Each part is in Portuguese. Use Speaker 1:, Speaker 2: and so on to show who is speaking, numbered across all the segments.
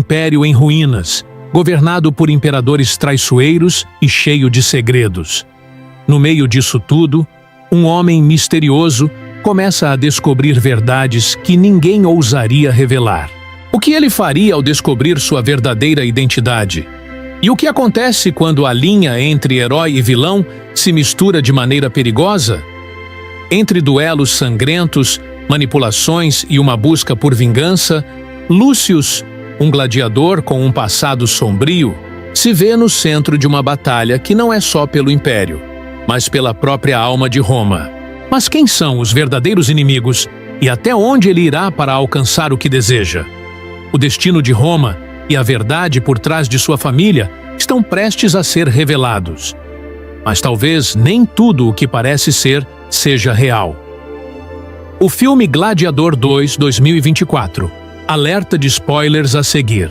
Speaker 1: império em ruínas, governado por imperadores traiçoeiros e cheio de segredos. No meio disso tudo, um homem misterioso começa a descobrir verdades que ninguém ousaria revelar. O que ele faria ao descobrir sua verdadeira identidade? E o que acontece quando a linha entre herói e vilão se mistura de maneira perigosa? Entre duelos sangrentos, manipulações e uma busca por vingança, Lucius, um gladiador com um passado sombrio, se vê no centro de uma batalha que não é só pelo Império, mas pela própria alma de Roma. Mas quem são os verdadeiros inimigos e até onde ele irá para alcançar o que deseja? O destino de Roma e a verdade por trás de sua família estão prestes a ser revelados. Mas talvez nem tudo o que parece ser seja real. O filme Gladiador 2 2024. Alerta de spoilers a seguir.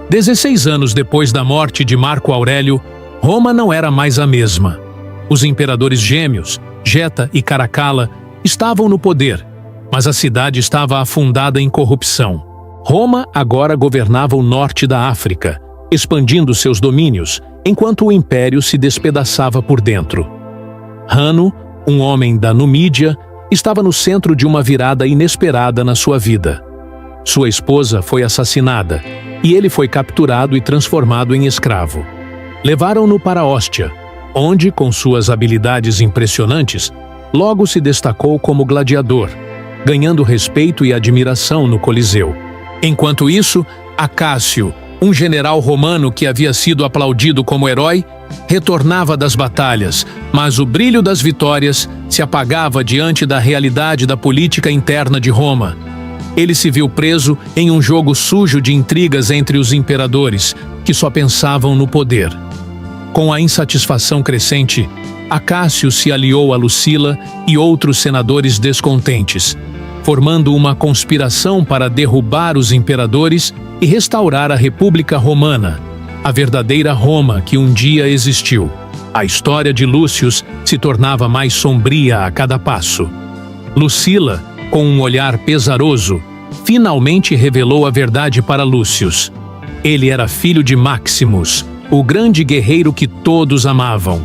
Speaker 1: 16 anos depois da morte de Marco Aurélio, Roma não era mais a mesma. Os imperadores gêmeos, Geta e Caracalla, estavam no poder, mas a cidade estava afundada em corrupção. Roma agora governava o norte da África, expandindo seus domínios, enquanto o império se despedaçava por dentro. Hanno, um homem da Numídia, estava no centro de uma virada inesperada na sua vida. Sua esposa foi assassinada, e ele foi capturado e transformado em escravo. Levaram-no para Ostia, onde, com suas habilidades impressionantes, logo se destacou como gladiador, ganhando respeito e admiração no Coliseu. Enquanto isso, Acácio, um general romano que havia sido aplaudido como herói, retornava das batalhas, mas o brilho das vitórias se apagava diante da realidade da política interna de Roma. Ele se viu preso em um jogo sujo de intrigas entre os imperadores, que só pensavam no poder. Com a insatisfação crescente, Acácio se aliou a Lucila e outros senadores descontentes, formando uma conspiração para derrubar os imperadores e restaurar a República Romana, a verdadeira Roma que um dia existiu. A história de Lúcius se tornava mais sombria a cada passo. Lucila, com um olhar pesaroso, finalmente revelou a verdade para Lúcius. Ele era filho de Maximus, o grande guerreiro que todos amavam.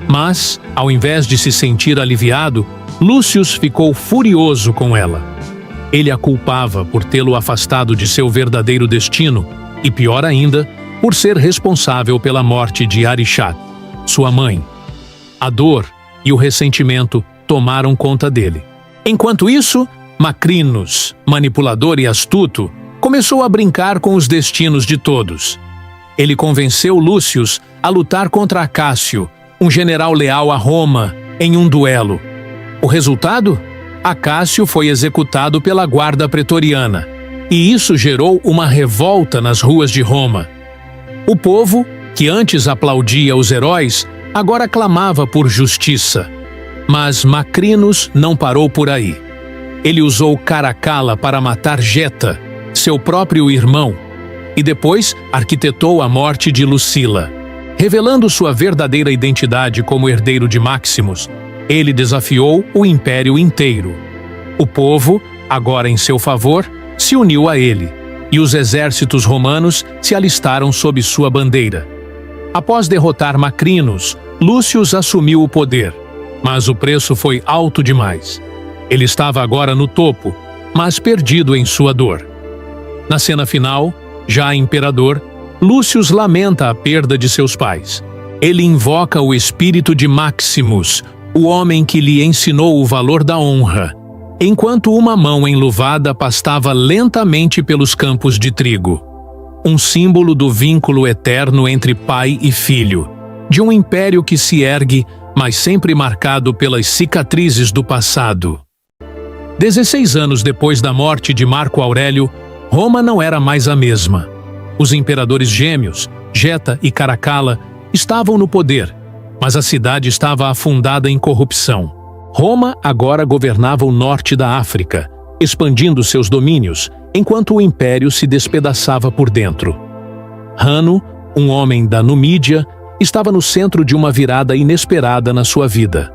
Speaker 1: Mas, ao invés de se sentir aliviado, Lúcius ficou furioso com ela. Ele a culpava por tê-lo afastado de seu verdadeiro destino e, pior ainda, por ser responsável pela morte de Arishat, sua mãe. A dor e o ressentimento tomaram conta dele. Enquanto isso, Macrinus, manipulador e astuto, começou a brincar com os destinos de todos. Ele convenceu Lúcius a lutar contra Acácio, um general leal a Roma, em um duelo. O resultado? Acácio foi executado pela guarda pretoriana, e isso gerou uma revolta nas ruas de Roma. O povo, que antes aplaudia os heróis, agora clamava por justiça. Mas Macrinus não parou por aí. Ele usou Caracalla para matar Geta, seu próprio irmão, e depois arquitetou a morte de Lucila. Revelando sua verdadeira identidade como herdeiro de Maximus, ele desafiou o império inteiro. O povo, agora em seu favor, se uniu a ele, e os exércitos romanos se alistaram sob sua bandeira. Após derrotar Macrinus, Lúcius assumiu o poder, mas o preço foi alto demais. Ele estava agora no topo, mas perdido em sua dor. Na cena final, já imperador, Lúcius lamenta a perda de seus pais. Ele invoca o espírito de Maximus, o homem que lhe ensinou o valor da honra, enquanto uma mão enluvada pastava lentamente pelos campos de trigo. Um símbolo do vínculo eterno entre pai e filho, de um império que se ergue, mas sempre marcado pelas cicatrizes do passado. 16 anos depois da morte de Marco Aurélio, Roma não era mais a mesma. Os imperadores gêmeos, Geta e Caracalla, estavam no poder, mas a cidade estava afundada em corrupção. Roma agora governava o norte da África, expandindo seus domínios, enquanto o império se despedaçava por dentro. Hanno, um homem da Numídia, estava no centro de uma virada inesperada na sua vida.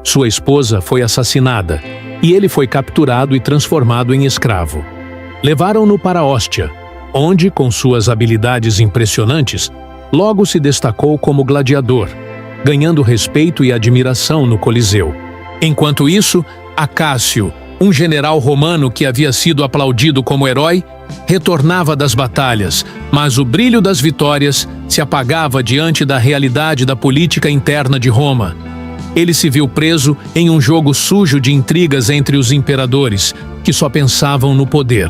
Speaker 1: Sua esposa foi assassinada, e ele foi capturado e transformado em escravo. Levaram-no para Ostia, onde, com suas habilidades impressionantes, logo se destacou como gladiador, ganhando respeito e admiração no Coliseu. Enquanto isso, Acácio, um general romano que havia sido aplaudido como herói, retornava das batalhas, mas o brilho das vitórias se apagava diante da realidade da política interna de Roma. Ele se viu preso em um jogo sujo de intrigas entre os imperadores, que só pensavam no poder.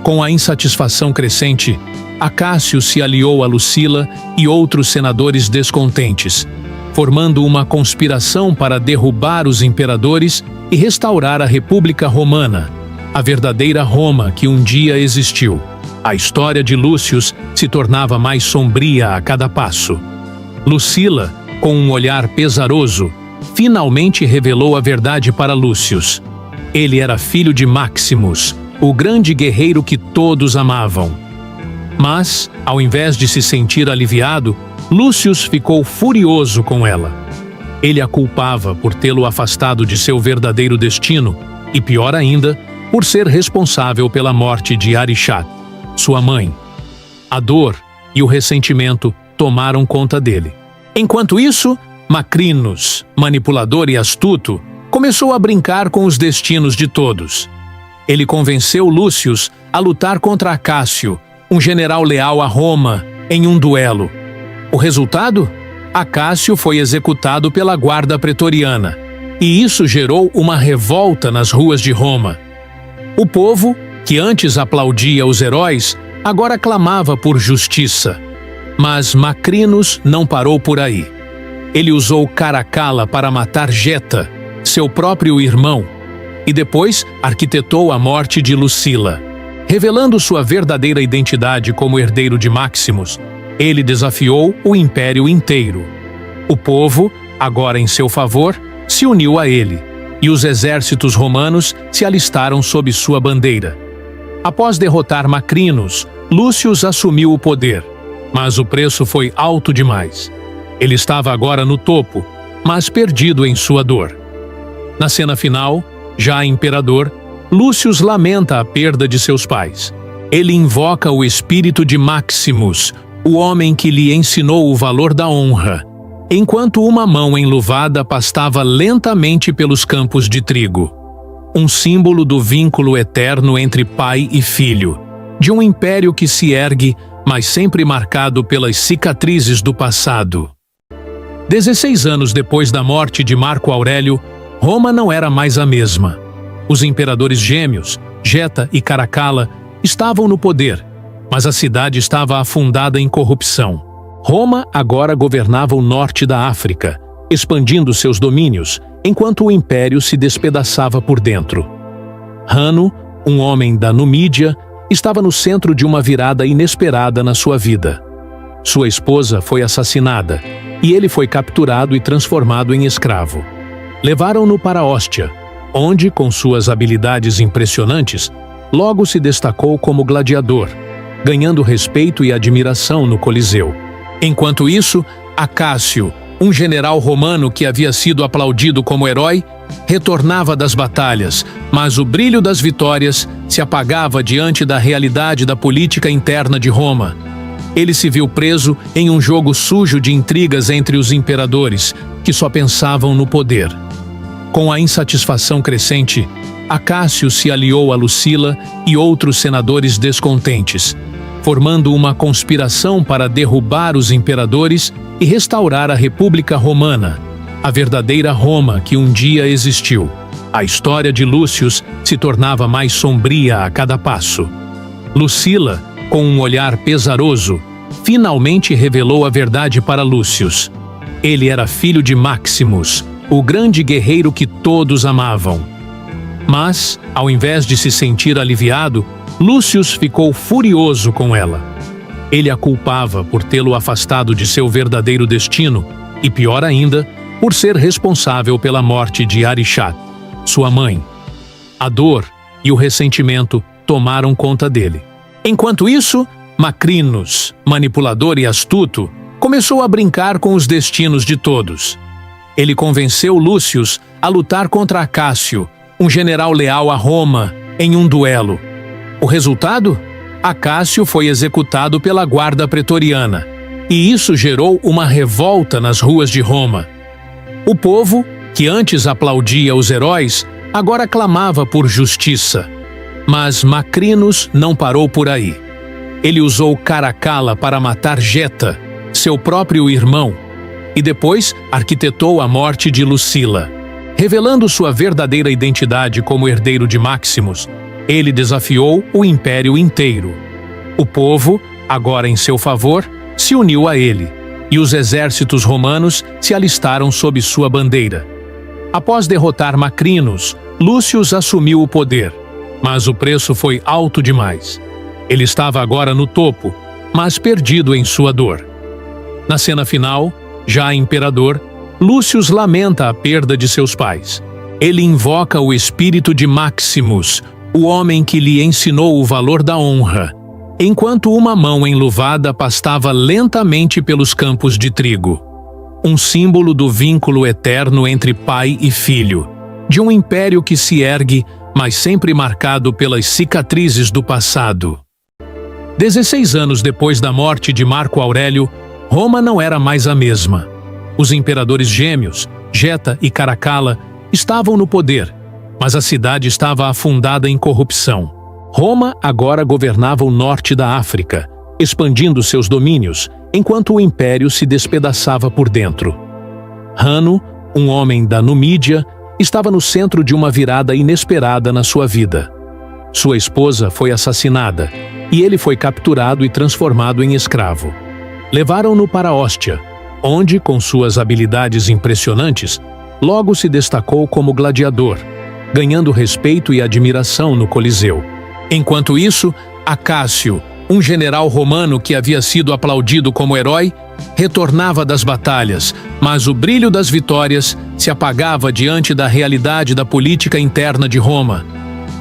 Speaker 1: Com a insatisfação crescente, Acácio se aliou a Lucila e outros senadores descontentes, formando uma conspiração para derrubar os imperadores e restaurar a República Romana, a verdadeira Roma que um dia existiu. A história de Lúcio se tornava mais sombria a cada passo. Lucila, com um olhar pesaroso, finalmente revelou a verdade para Lúcio. Ele era filho de Maximus, o grande guerreiro que todos amavam. Mas, ao invés de se sentir aliviado, Lúcio ficou furioso com ela. Ele a culpava por tê-lo afastado de seu verdadeiro destino e, pior ainda, por ser responsável pela morte de Arixat, sua mãe. A dor e o ressentimento tomaram conta dele. Enquanto isso, Macrinos, manipulador e astuto, começou a brincar com os destinos de todos. Ele convenceu Lúcio a lutar contra Acácio, um general leal a Roma, em um duelo. O resultado? Acácio foi executado pela guarda pretoriana, e isso gerou uma revolta nas ruas de Roma. O povo, que antes aplaudia os heróis, agora clamava por justiça. Mas Macrinos não parou por aí. Ele usou Caracalla para matar Geta, seu próprio irmão, e depois arquitetou a morte de Lucila. Revelando sua verdadeira identidade como herdeiro de Maximus, ele desafiou o império inteiro. O povo, agora em seu favor, se uniu a ele, e os exércitos romanos se alistaram sob sua bandeira. Após derrotar Macrinos, Lúcio assumiu o poder, mas o preço foi alto demais. Ele estava agora no topo, mas perdido em sua dor. Na cena final, já imperador, Lúcio lamenta a perda de seus pais. Ele invoca o espírito de Maximus, o homem que lhe ensinou o valor da honra, enquanto uma mão enluvada pastava lentamente pelos campos de trigo. Um símbolo do vínculo eterno entre pai e filho, de um império que se ergue, mas sempre marcado pelas cicatrizes do passado. 16 anos depois da morte de Marco Aurélio, Roma não era mais a mesma. Os imperadores gêmeos, Geta e Caracalla, estavam no poder, mas a cidade estava afundada em corrupção. Roma agora governava o norte da África, expandindo seus domínios, enquanto o império se despedaçava por dentro. Hanno, um homem da Numídia, estava no centro de uma virada inesperada na sua vida. Sua esposa foi assassinada, e ele foi capturado e transformado em escravo. Levaram-no para Ostia, onde, com suas habilidades impressionantes, logo se destacou como gladiador, ganhando respeito e admiração no Coliseu. Enquanto isso, Acácio, um general romano que havia sido aplaudido como herói, retornava das batalhas, mas o brilho das vitórias se apagava diante da realidade da política interna de Roma. Ele se viu preso em um jogo sujo de intrigas entre os imperadores, que só pensavam no poder. Com a insatisfação crescente, Acácio se aliou a Lucila e outros senadores descontentes, formando uma conspiração para derrubar os imperadores e restaurar a República Romana, a verdadeira Roma que um dia existiu. A história de Lúcio se tornava mais sombria a cada passo. Lucila, com um olhar pesaroso, finalmente revelou a verdade para Lúcio. Ele era filho de Maximus, o grande guerreiro que todos amavam. Mas, ao invés de se sentir aliviado, Lúcio ficou furioso com ela. Ele a culpava por tê-lo afastado de seu verdadeiro destino e, pior ainda, por ser responsável pela morte de Arixat, sua mãe. A dor e o ressentimento tomaram conta dele. Enquanto isso, Macrinos, manipulador e astuto, começou a brincar com os destinos de todos. Ele convenceu Lúcio a lutar contra Acácio, um general leal a Roma, em um duelo. O resultado? Acácio foi executado pela guarda pretoriana, e isso gerou uma revolta nas ruas de Roma. O povo, que antes aplaudia os heróis, agora clamava por justiça. Mas Macrinos não parou por aí. Ele usou Caracalla para matar Geta, seu próprio irmão, e depois arquitetou a morte de Lucila. Revelando sua verdadeira identidade como herdeiro de Maximus, ele desafiou o império inteiro. O povo, agora em seu favor, se uniu a ele, e os exércitos romanos se alistaram sob sua bandeira. Após derrotar Macrinos, Lúcio assumiu o poder, mas o preço foi alto demais. Ele estava agora no topo, mas perdido em sua dor. Na cena final, já imperador, Lúcio lamenta a perda de seus pais. Ele invoca o espírito de Maximus, o homem que lhe ensinou o valor da honra, enquanto uma mão enluvada pastava lentamente pelos campos de trigo. Um símbolo do vínculo eterno entre pai e filho, de um império que se ergue, mas sempre marcado pelas cicatrizes do passado. 16 anos depois da morte de Marco Aurélio, Roma não era mais a mesma. Os imperadores gêmeos, Geta e Caracalla, estavam no poder, mas a cidade estava afundada em corrupção. Roma agora governava o norte da África, expandindo seus domínios, enquanto o império se despedaçava por dentro. Hanno, um homem da Numídia, estava no centro de uma virada inesperada na sua vida. Sua esposa foi assassinada, e ele foi capturado e transformado em escravo. Levaram-no para Ostia, onde, com suas habilidades impressionantes, logo se destacou como gladiador, ganhando respeito e admiração no Coliseu. Enquanto isso, Acácio, um general romano que havia sido aplaudido como herói, retornava das batalhas, mas o brilho das vitórias se apagava diante da realidade da política interna de Roma.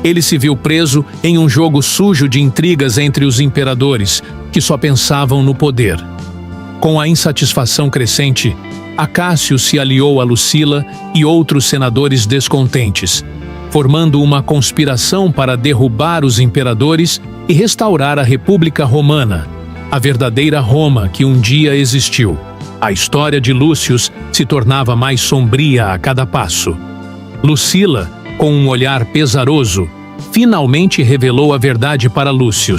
Speaker 1: Ele se viu preso em um jogo sujo de intrigas entre os imperadores, que só pensavam no poder. Com a insatisfação crescente, Acácio se aliou a Lucila e outros senadores descontentes, formando uma conspiração para derrubar os imperadores e restaurar a República Romana, a verdadeira Roma que um dia existiu. A história de Lúcio se tornava mais sombria a cada passo. Lucila, com um olhar pesaroso, finalmente revelou a verdade para Lúcio.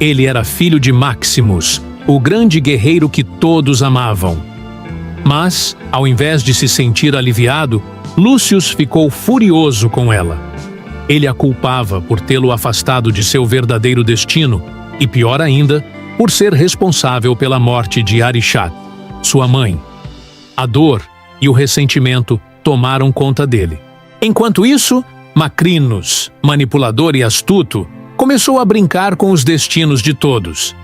Speaker 1: Ele era filho de Maximus, o grande guerreiro que todos amavam. Mas, ao invés de se sentir aliviado, Lúcio ficou furioso com ela. Ele a culpava por tê-lo afastado de seu verdadeiro destino e, pior ainda, por ser responsável pela morte de Arixat, sua mãe. A dor e o ressentimento tomaram conta dele. Enquanto isso, Macrinos, manipulador e astuto, começou a brincar com os destinos de todos.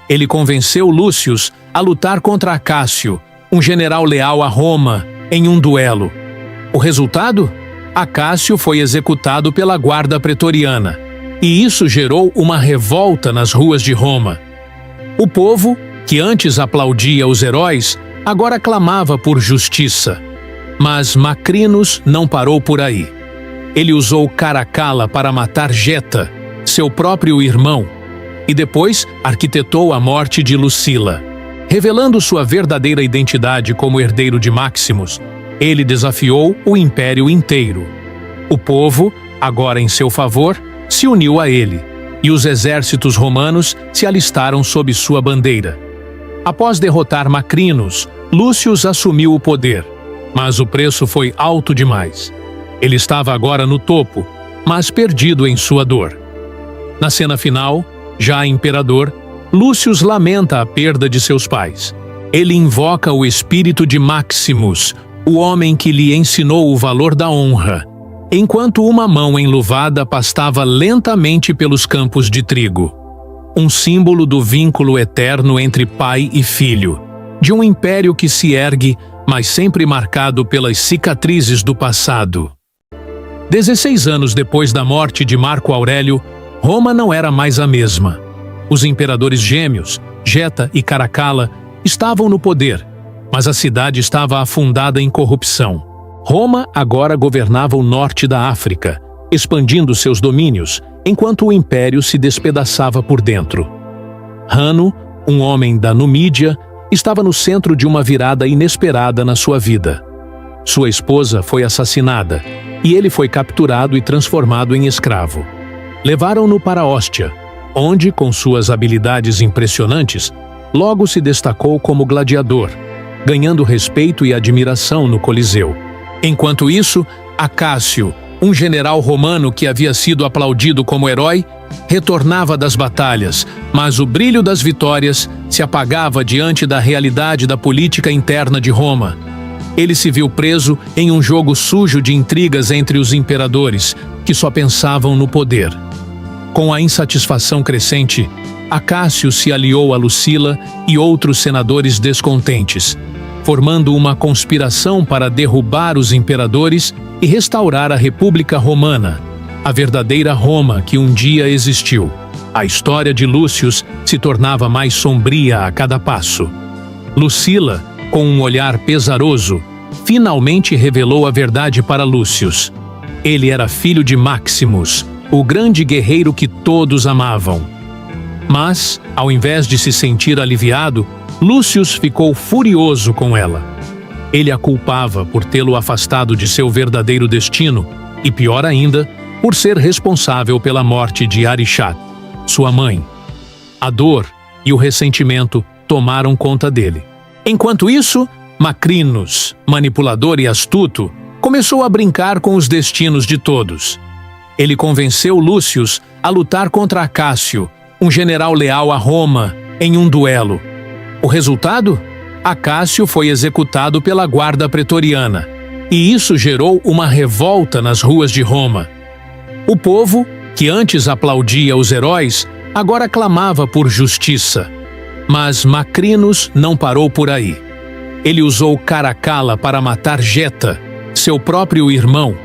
Speaker 1: Ele convenceu Lúcio a lutar contra Acácio, um general leal a Roma, em um duelo. O resultado? Acácio foi executado pela guarda pretoriana, e isso gerou uma revolta nas ruas de Roma. O povo, que antes aplaudia os heróis, agora clamava por justiça. Mas Macrinos não parou por aí. Ele usou Caracalla para matar Geta, seu próprio irmão, e depois arquitetou a morte de Lucila. Revelando sua verdadeira identidade como herdeiro de Maximus, ele desafiou o império inteiro. O povo, agora em seu favor, se uniu a ele, e os exércitos romanos se alistaram sob sua bandeira. Após derrotar Macrinos, Lúcio assumiu o poder, mas o preço foi alto demais. Ele estava agora no topo, mas perdido em sua dor. Na cena final, já imperador, Lúcio lamenta a perda de seus pais. Ele invoca o espírito de Maximus, o homem que lhe ensinou o valor da honra, enquanto uma mão enluvada pastava lentamente pelos campos de trigo. Um símbolo do vínculo eterno entre pai e filho, de um império que se ergue, mas sempre marcado pelas cicatrizes do passado. 16 anos depois da morte de Marco Aurélio, Roma não era mais a mesma. Os imperadores gêmeos, Geta e Caracalla, estavam no poder, mas a cidade estava afundada em corrupção. Roma agora governava o norte da África, expandindo seus domínios, enquanto o império se despedaçava por dentro. Hanno, um homem da Numídia, estava no centro de uma virada inesperada na sua vida. Sua esposa foi assassinada e ele foi capturado e transformado em escravo. Levaram-no para Óstia, onde, com suas habilidades impressionantes, logo se destacou como gladiador, ganhando respeito e admiração no Coliseu. Enquanto isso, Acácio, um general romano que havia sido aplaudido como herói, retornava das batalhas, mas o brilho das vitórias se apagava diante da realidade da política interna de Roma. Ele se viu preso em um jogo sujo de intrigas entre os imperadores, que só pensavam no poder. Com a insatisfação crescente, Acácio se aliou a Lucila e outros senadores descontentes, formando uma conspiração para derrubar os imperadores e restaurar a República Romana, a verdadeira Roma que um dia existiu. A história de Lúcio se tornava mais sombria a cada passo. Lucila, com um olhar pesaroso, finalmente revelou a verdade para Lúcio. Ele era filho de Maximus, o grande guerreiro que todos amavam. Mas, ao invés de se sentir aliviado, Lúcio ficou furioso com ela. Ele a culpava por tê-lo afastado de seu verdadeiro destino e, pior ainda, por ser responsável pela morte de Arixat, sua mãe. A dor e o ressentimento tomaram conta dele. Enquanto isso, Macrinos, manipulador e astuto, começou a brincar com os destinos de todos. Ele convenceu Lúcio a lutar contra Acácio, um general leal a Roma, em um duelo. O resultado? Acácio foi executado pela guarda pretoriana, e isso gerou uma revolta nas ruas de Roma. O povo, que antes aplaudia os heróis, agora clamava por justiça. Mas Macrinos não parou por aí. Ele usou Caracalla para matar Geta, seu próprio irmão,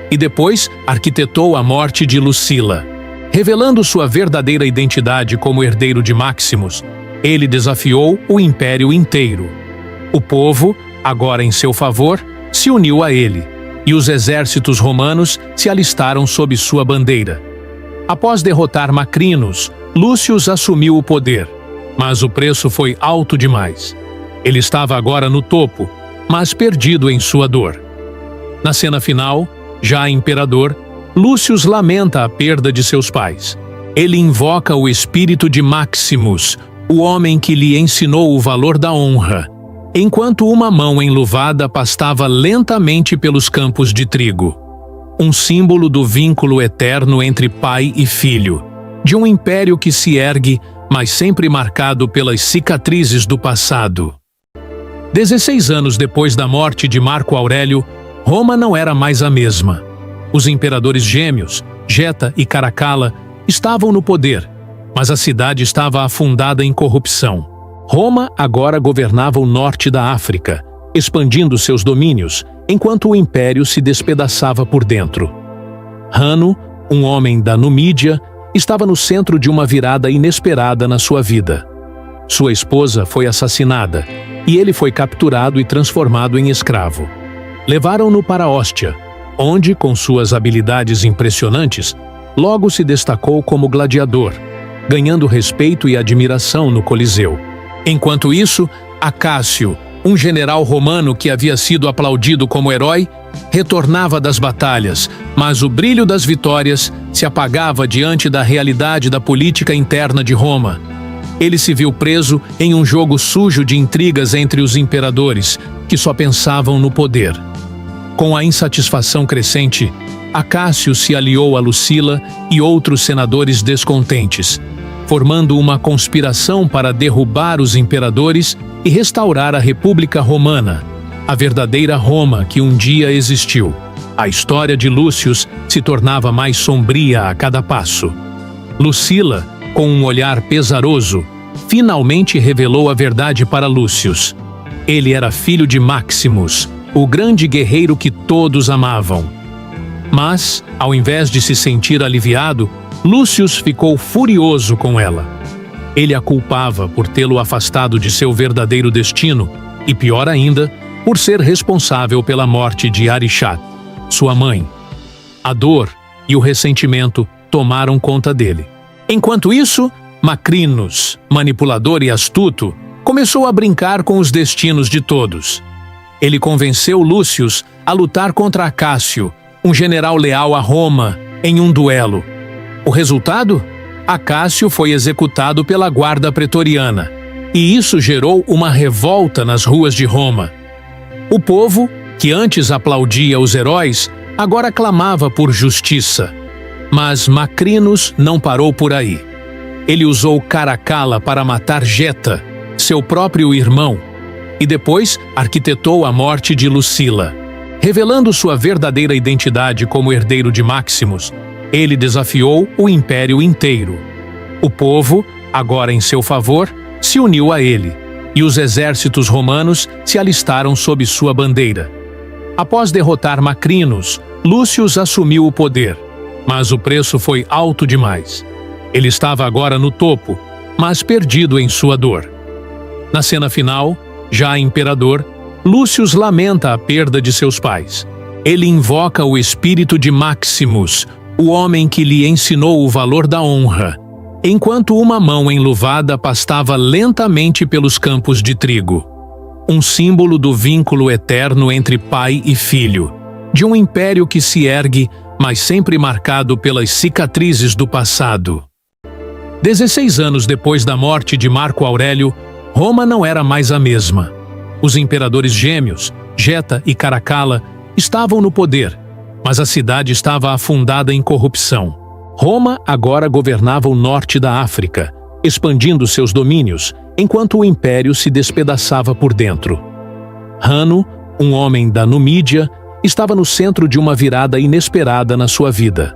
Speaker 1: e depois arquitetou a morte de Lucila. Revelando sua verdadeira identidade como herdeiro de Maximus, ele desafiou o império inteiro. O povo, agora em seu favor, se uniu a ele, e os exércitos romanos se alistaram sob sua bandeira. Após derrotar Macrinos, Lúcio assumiu o poder, mas o preço foi alto demais. Ele estava agora no topo, mas perdido em sua dor. Na cena final, já imperador, Lúcio lamenta a perda de seus pais. Ele invoca o espírito de Maximus, o homem que lhe ensinou o valor da honra, enquanto uma mão enluvada pastava lentamente pelos campos de trigo. Um símbolo do vínculo eterno entre pai e filho, de um império que se ergue, mas sempre marcado pelas cicatrizes do passado. 16 anos depois da morte de Marco Aurélio, Roma não era mais a mesma. Os imperadores gêmeos, Geta e Caracalla, estavam no poder, mas a cidade estava afundada em corrupção. Roma agora governava o norte da África, expandindo seus domínios, enquanto o império se despedaçava por dentro. Hanno, um homem da Numídia, estava no centro de uma virada inesperada na sua vida. Sua esposa foi assassinada, e ele foi capturado e transformado em escravo. Levaram-no para Óstia, onde, com suas habilidades impressionantes, logo se destacou como gladiador, ganhando respeito e admiração no Coliseu. Enquanto isso, Acácio, um general romano que havia sido aplaudido como herói, retornava das batalhas, mas o brilho das vitórias se apagava diante da realidade da política interna de Roma. Ele se viu preso em um jogo sujo de intrigas entre os imperadores, que só pensavam no poder. Com a insatisfação crescente, Acácio se aliou a Lucila e outros senadores descontentes, formando uma conspiração para derrubar os imperadores e restaurar a República Romana, a verdadeira Roma que um dia existiu. A história de Lúcio se tornava mais sombria a cada passo. Lucila, com um olhar pesaroso, finalmente revelou a verdade para Lúcio. Ele era filho de Maximus, o grande guerreiro que todos amavam. Mas, ao invés de se sentir aliviado, Lúcio ficou furioso com ela. Ele a culpava por tê-lo afastado de seu verdadeiro destino e, pior ainda, por ser responsável pela morte de Arixat, sua mãe. A dor e o ressentimento tomaram conta dele. Enquanto isso, Macrinus, manipulador e astuto, começou a brincar com os destinos de todos. Ele convenceu Lúcius a lutar contra Acácio, um general leal a Roma, em um duelo. O resultado? Acácio foi executado pela guarda pretoriana, e isso gerou uma revolta nas ruas de Roma. O povo, que antes aplaudia os heróis, agora clamava por justiça. Mas Macrinus não parou por aí. Ele usou Caracalla para matar Geta, seu próprio irmão, e depois arquitetou a morte de Lucila. Revelando sua verdadeira identidade como herdeiro de Maximus, ele desafiou o império inteiro. O povo, agora em seu favor, se uniu a ele, e os exércitos romanos se alistaram sob sua bandeira. Após derrotar Macrinus, Lúcius assumiu o poder, mas o preço foi alto demais. Ele estava agora no topo, mas perdido em sua dor. Na cena final, já imperador, Lúcius lamenta a perda de seus pais. Ele invoca o espírito de Maximus, o homem que lhe ensinou o valor da honra, enquanto uma mão enluvada pastava lentamente pelos campos de trigo. Um símbolo do vínculo eterno entre pai e filho, de um império que se ergue, mas sempre marcado pelas cicatrizes do passado. 16 anos depois da morte de Marco Aurélio, Roma não era mais a mesma. Os imperadores gêmeos, Geta e Caracalla, estavam no poder, mas a cidade estava afundada em corrupção. Roma agora governava o norte da África, expandindo seus domínios, enquanto o império se despedaçava por dentro. Hanno, um homem da Numídia, estava no centro de uma virada inesperada na sua vida.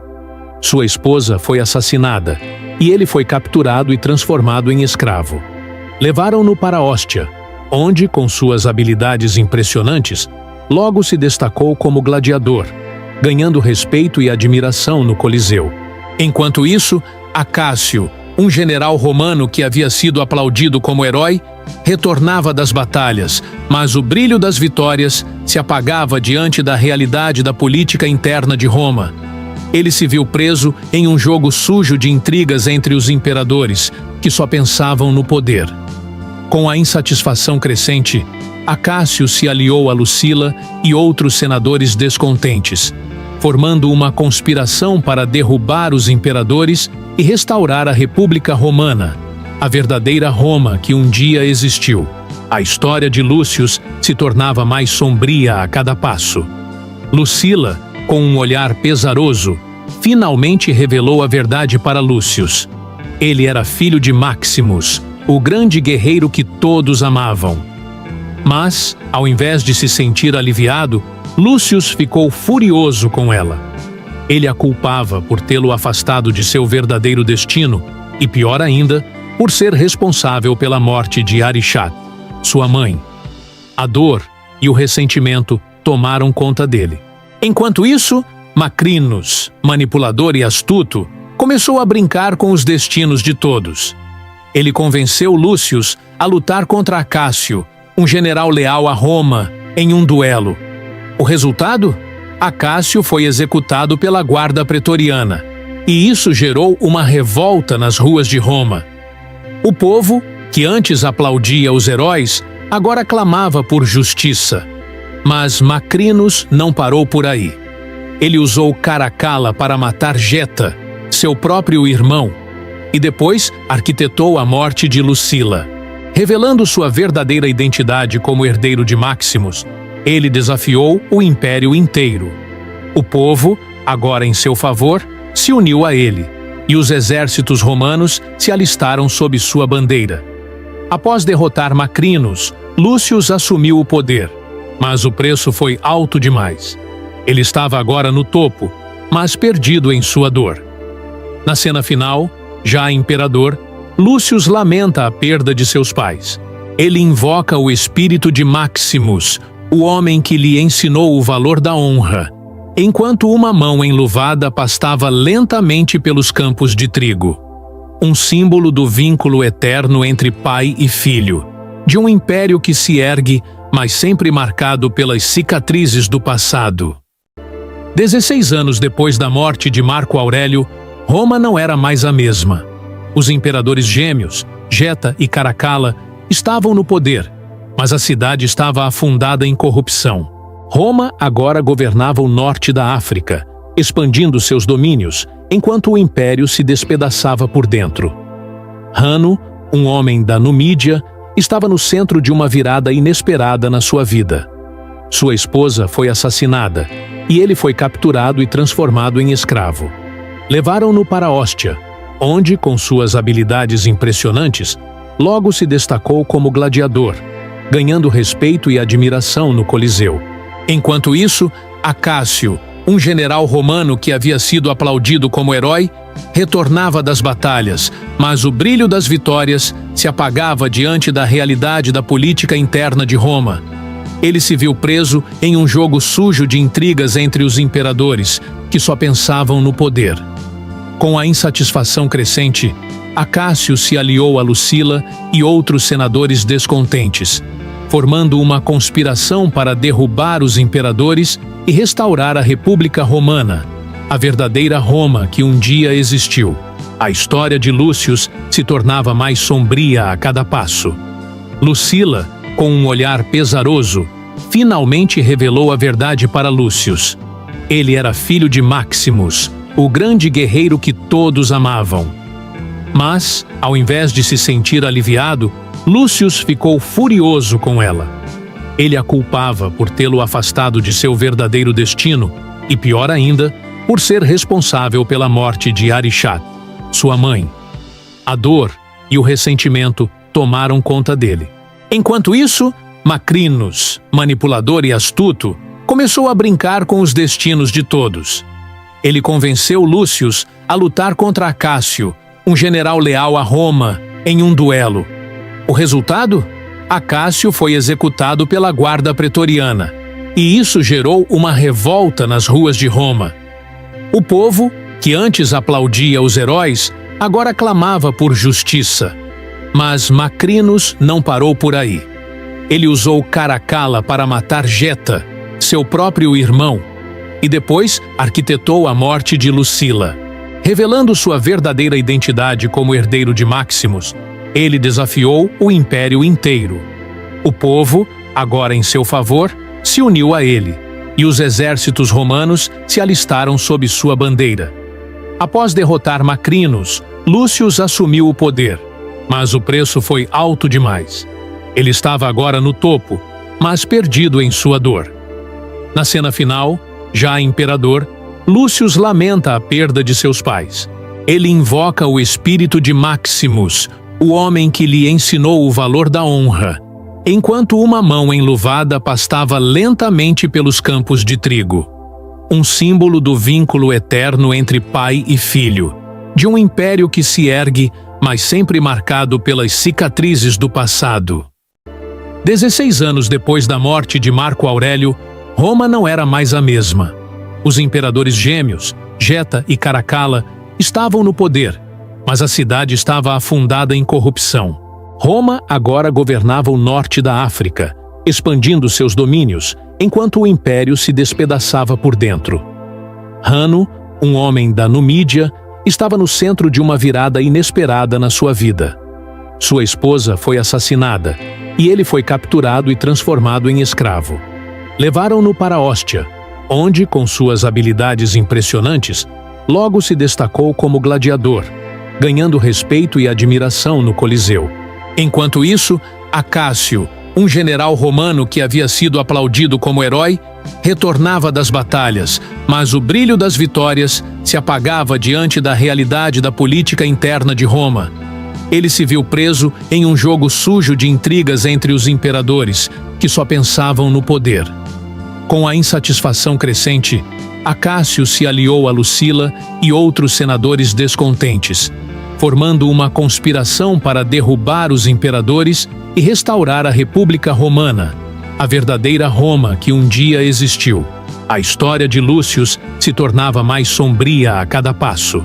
Speaker 1: Sua esposa foi assassinada, e ele foi capturado e transformado em escravo. Levaram-no para Ostia, onde, com suas habilidades impressionantes, logo se destacou como gladiador, ganhando respeito e admiração no Coliseu. Enquanto isso, Acácio, um general romano que havia sido aplaudido como herói, retornava das batalhas, mas o brilho das vitórias se apagava diante da realidade da política interna de Roma. Ele se viu preso em um jogo sujo de intrigas entre os imperadores, que só pensavam no poder. Com a insatisfação crescente, Acácio se aliou a Lucila e outros senadores descontentes, formando uma conspiração para derrubar os imperadores e restaurar a República Romana, a verdadeira Roma que um dia existiu. A história de Lúcius se tornava mais sombria a cada passo. Lucila, com um olhar pesaroso, finalmente revelou a verdade para Lúcius. Ele era filho de Maximus, o grande guerreiro que todos amavam. Mas, ao invés de se sentir aliviado, Lúcius ficou furioso com ela. Ele a culpava por tê-lo afastado de seu verdadeiro destino e, pior ainda, por ser responsável pela morte de Arishat, sua mãe. A dor e o ressentimento tomaram conta dele. Enquanto isso, Macrinus, manipulador e astuto, começou a brincar com os destinos de todos. Ele convenceu Lúcius a lutar contra Acácio, um general leal a Roma, em um duelo. O resultado? Acácio foi executado pela guarda pretoriana, e isso gerou uma revolta nas ruas de Roma. O povo, que antes aplaudia os heróis, agora clamava por justiça. Mas Macrinus não parou por aí. Ele usou Caracalla para matar Geta, seu próprio irmão, e depois arquitetou a morte de Lucila. Revelando sua verdadeira identidade como herdeiro de Maximus, ele desafiou o império inteiro. O povo, agora em seu favor, se uniu a ele, e os exércitos romanos se alistaram sob sua bandeira. Após derrotar Macrinus, Lúcius assumiu o poder, mas o preço foi alto demais. Ele estava agora no topo, mas perdido em sua dor. Na cena final, já imperador, Lúcius lamenta a perda de seus pais. Ele invoca o espírito de Maximus, o homem que lhe ensinou o valor da honra, enquanto uma mão enluvada pastava lentamente pelos campos de trigo. Um símbolo do vínculo eterno entre pai e filho, de um império que se ergue, mas sempre marcado pelas cicatrizes do passado. 16 anos depois da morte de Marco Aurélio, Roma não era mais a mesma. Os imperadores gêmeos, Geta e Caracalla, estavam no poder, mas a cidade estava afundada em corrupção. Roma agora governava o norte da África, expandindo seus domínios, enquanto o império se despedaçava por dentro. Hanno, um homem da Numídia, estava no centro de uma virada inesperada na sua vida. Sua esposa foi assassinada, e ele foi capturado e transformado em escravo. Levaram-no para Óstia, onde, com suas habilidades impressionantes, logo se destacou como gladiador, ganhando respeito e admiração no Coliseu. Enquanto isso, Acácio, um general romano que havia sido aplaudido como herói, retornava das batalhas, mas o brilho das vitórias se apagava diante da realidade da política interna de Roma. Ele se viu preso em um jogo sujo de intrigas entre os imperadores, que só pensavam no poder. Com a insatisfação crescente, Acácio se aliou a Lucila e outros senadores descontentes, formando uma conspiração para derrubar os imperadores e restaurar a República Romana, a verdadeira Roma que um dia existiu. A história de Lúcio se tornava mais sombria a cada passo. Lucila, com um olhar pesaroso, finalmente revelou a verdade para Lúcio. Ele era filho de Maximus, o grande guerreiro que todos amavam. Mas, ao invés de se sentir aliviado, Lúcio ficou furioso com ela. Ele a culpava por tê-lo afastado de seu verdadeiro destino e, pior ainda, por ser responsável pela morte de Arixat, sua mãe. A dor e o ressentimento tomaram conta dele. Enquanto isso, Macrinus, manipulador e astuto, começou a brincar com os destinos de todos. Ele convenceu Lúcio a lutar contra Acácio, um general leal a Roma, em um duelo. O resultado? Acácio foi executado pela guarda pretoriana, e isso gerou uma revolta nas ruas de Roma. O povo, que antes aplaudia os heróis, agora clamava por justiça. Mas Macrinus não parou por aí. Ele usou Caracalla para matar Geta, seu próprio irmão, e depois arquitetou a morte de Lucila. Revelando sua verdadeira identidade como herdeiro de Maximus, ele desafiou o império inteiro. O povo, agora em seu favor, se uniu a ele, e os exércitos romanos se alistaram sob sua bandeira. Após derrotar Macrinus, Lúcio assumiu o poder, mas o preço foi alto demais. Ele estava agora no topo, mas perdido em sua dor. Na cena final, já imperador, Lúcio lamenta a perda de seus pais. Ele invoca o espírito de Maximus, o homem que lhe ensinou o valor da honra, enquanto uma mão enluvada pastava lentamente pelos campos de trigo. Um símbolo do vínculo eterno entre pai e filho, de um império que se ergue, mas sempre marcado pelas cicatrizes do passado. 16 anos depois da morte de Marco Aurélio, Roma não era mais a mesma. Os imperadores gêmeos, Geta e Caracalla, estavam no poder, mas a cidade estava afundada em corrupção. Roma agora governava o norte da África, expandindo seus domínios, enquanto o império se despedaçava por dentro. Hanno, um homem da Numídia, estava no centro de uma virada inesperada na sua vida. Sua esposa foi assassinada, e ele foi capturado e transformado em escravo. Levaram-no para Óstia, onde, com suas habilidades impressionantes, logo se destacou como gladiador, ganhando respeito e admiração no Coliseu. Enquanto isso, Acácio, um general romano que havia sido aplaudido como herói, retornava das batalhas, mas o brilho das vitórias se apagava diante da realidade da política interna de Roma. Ele se viu preso em um jogo sujo de intrigas entre os imperadores, que só pensavam no poder. Com a insatisfação crescente, Acácio se aliou a Lucila e outros senadores descontentes, formando uma conspiração para derrubar os imperadores e restaurar a República Romana, a verdadeira Roma que um dia existiu. A história de Lúcio se tornava mais sombria a cada passo.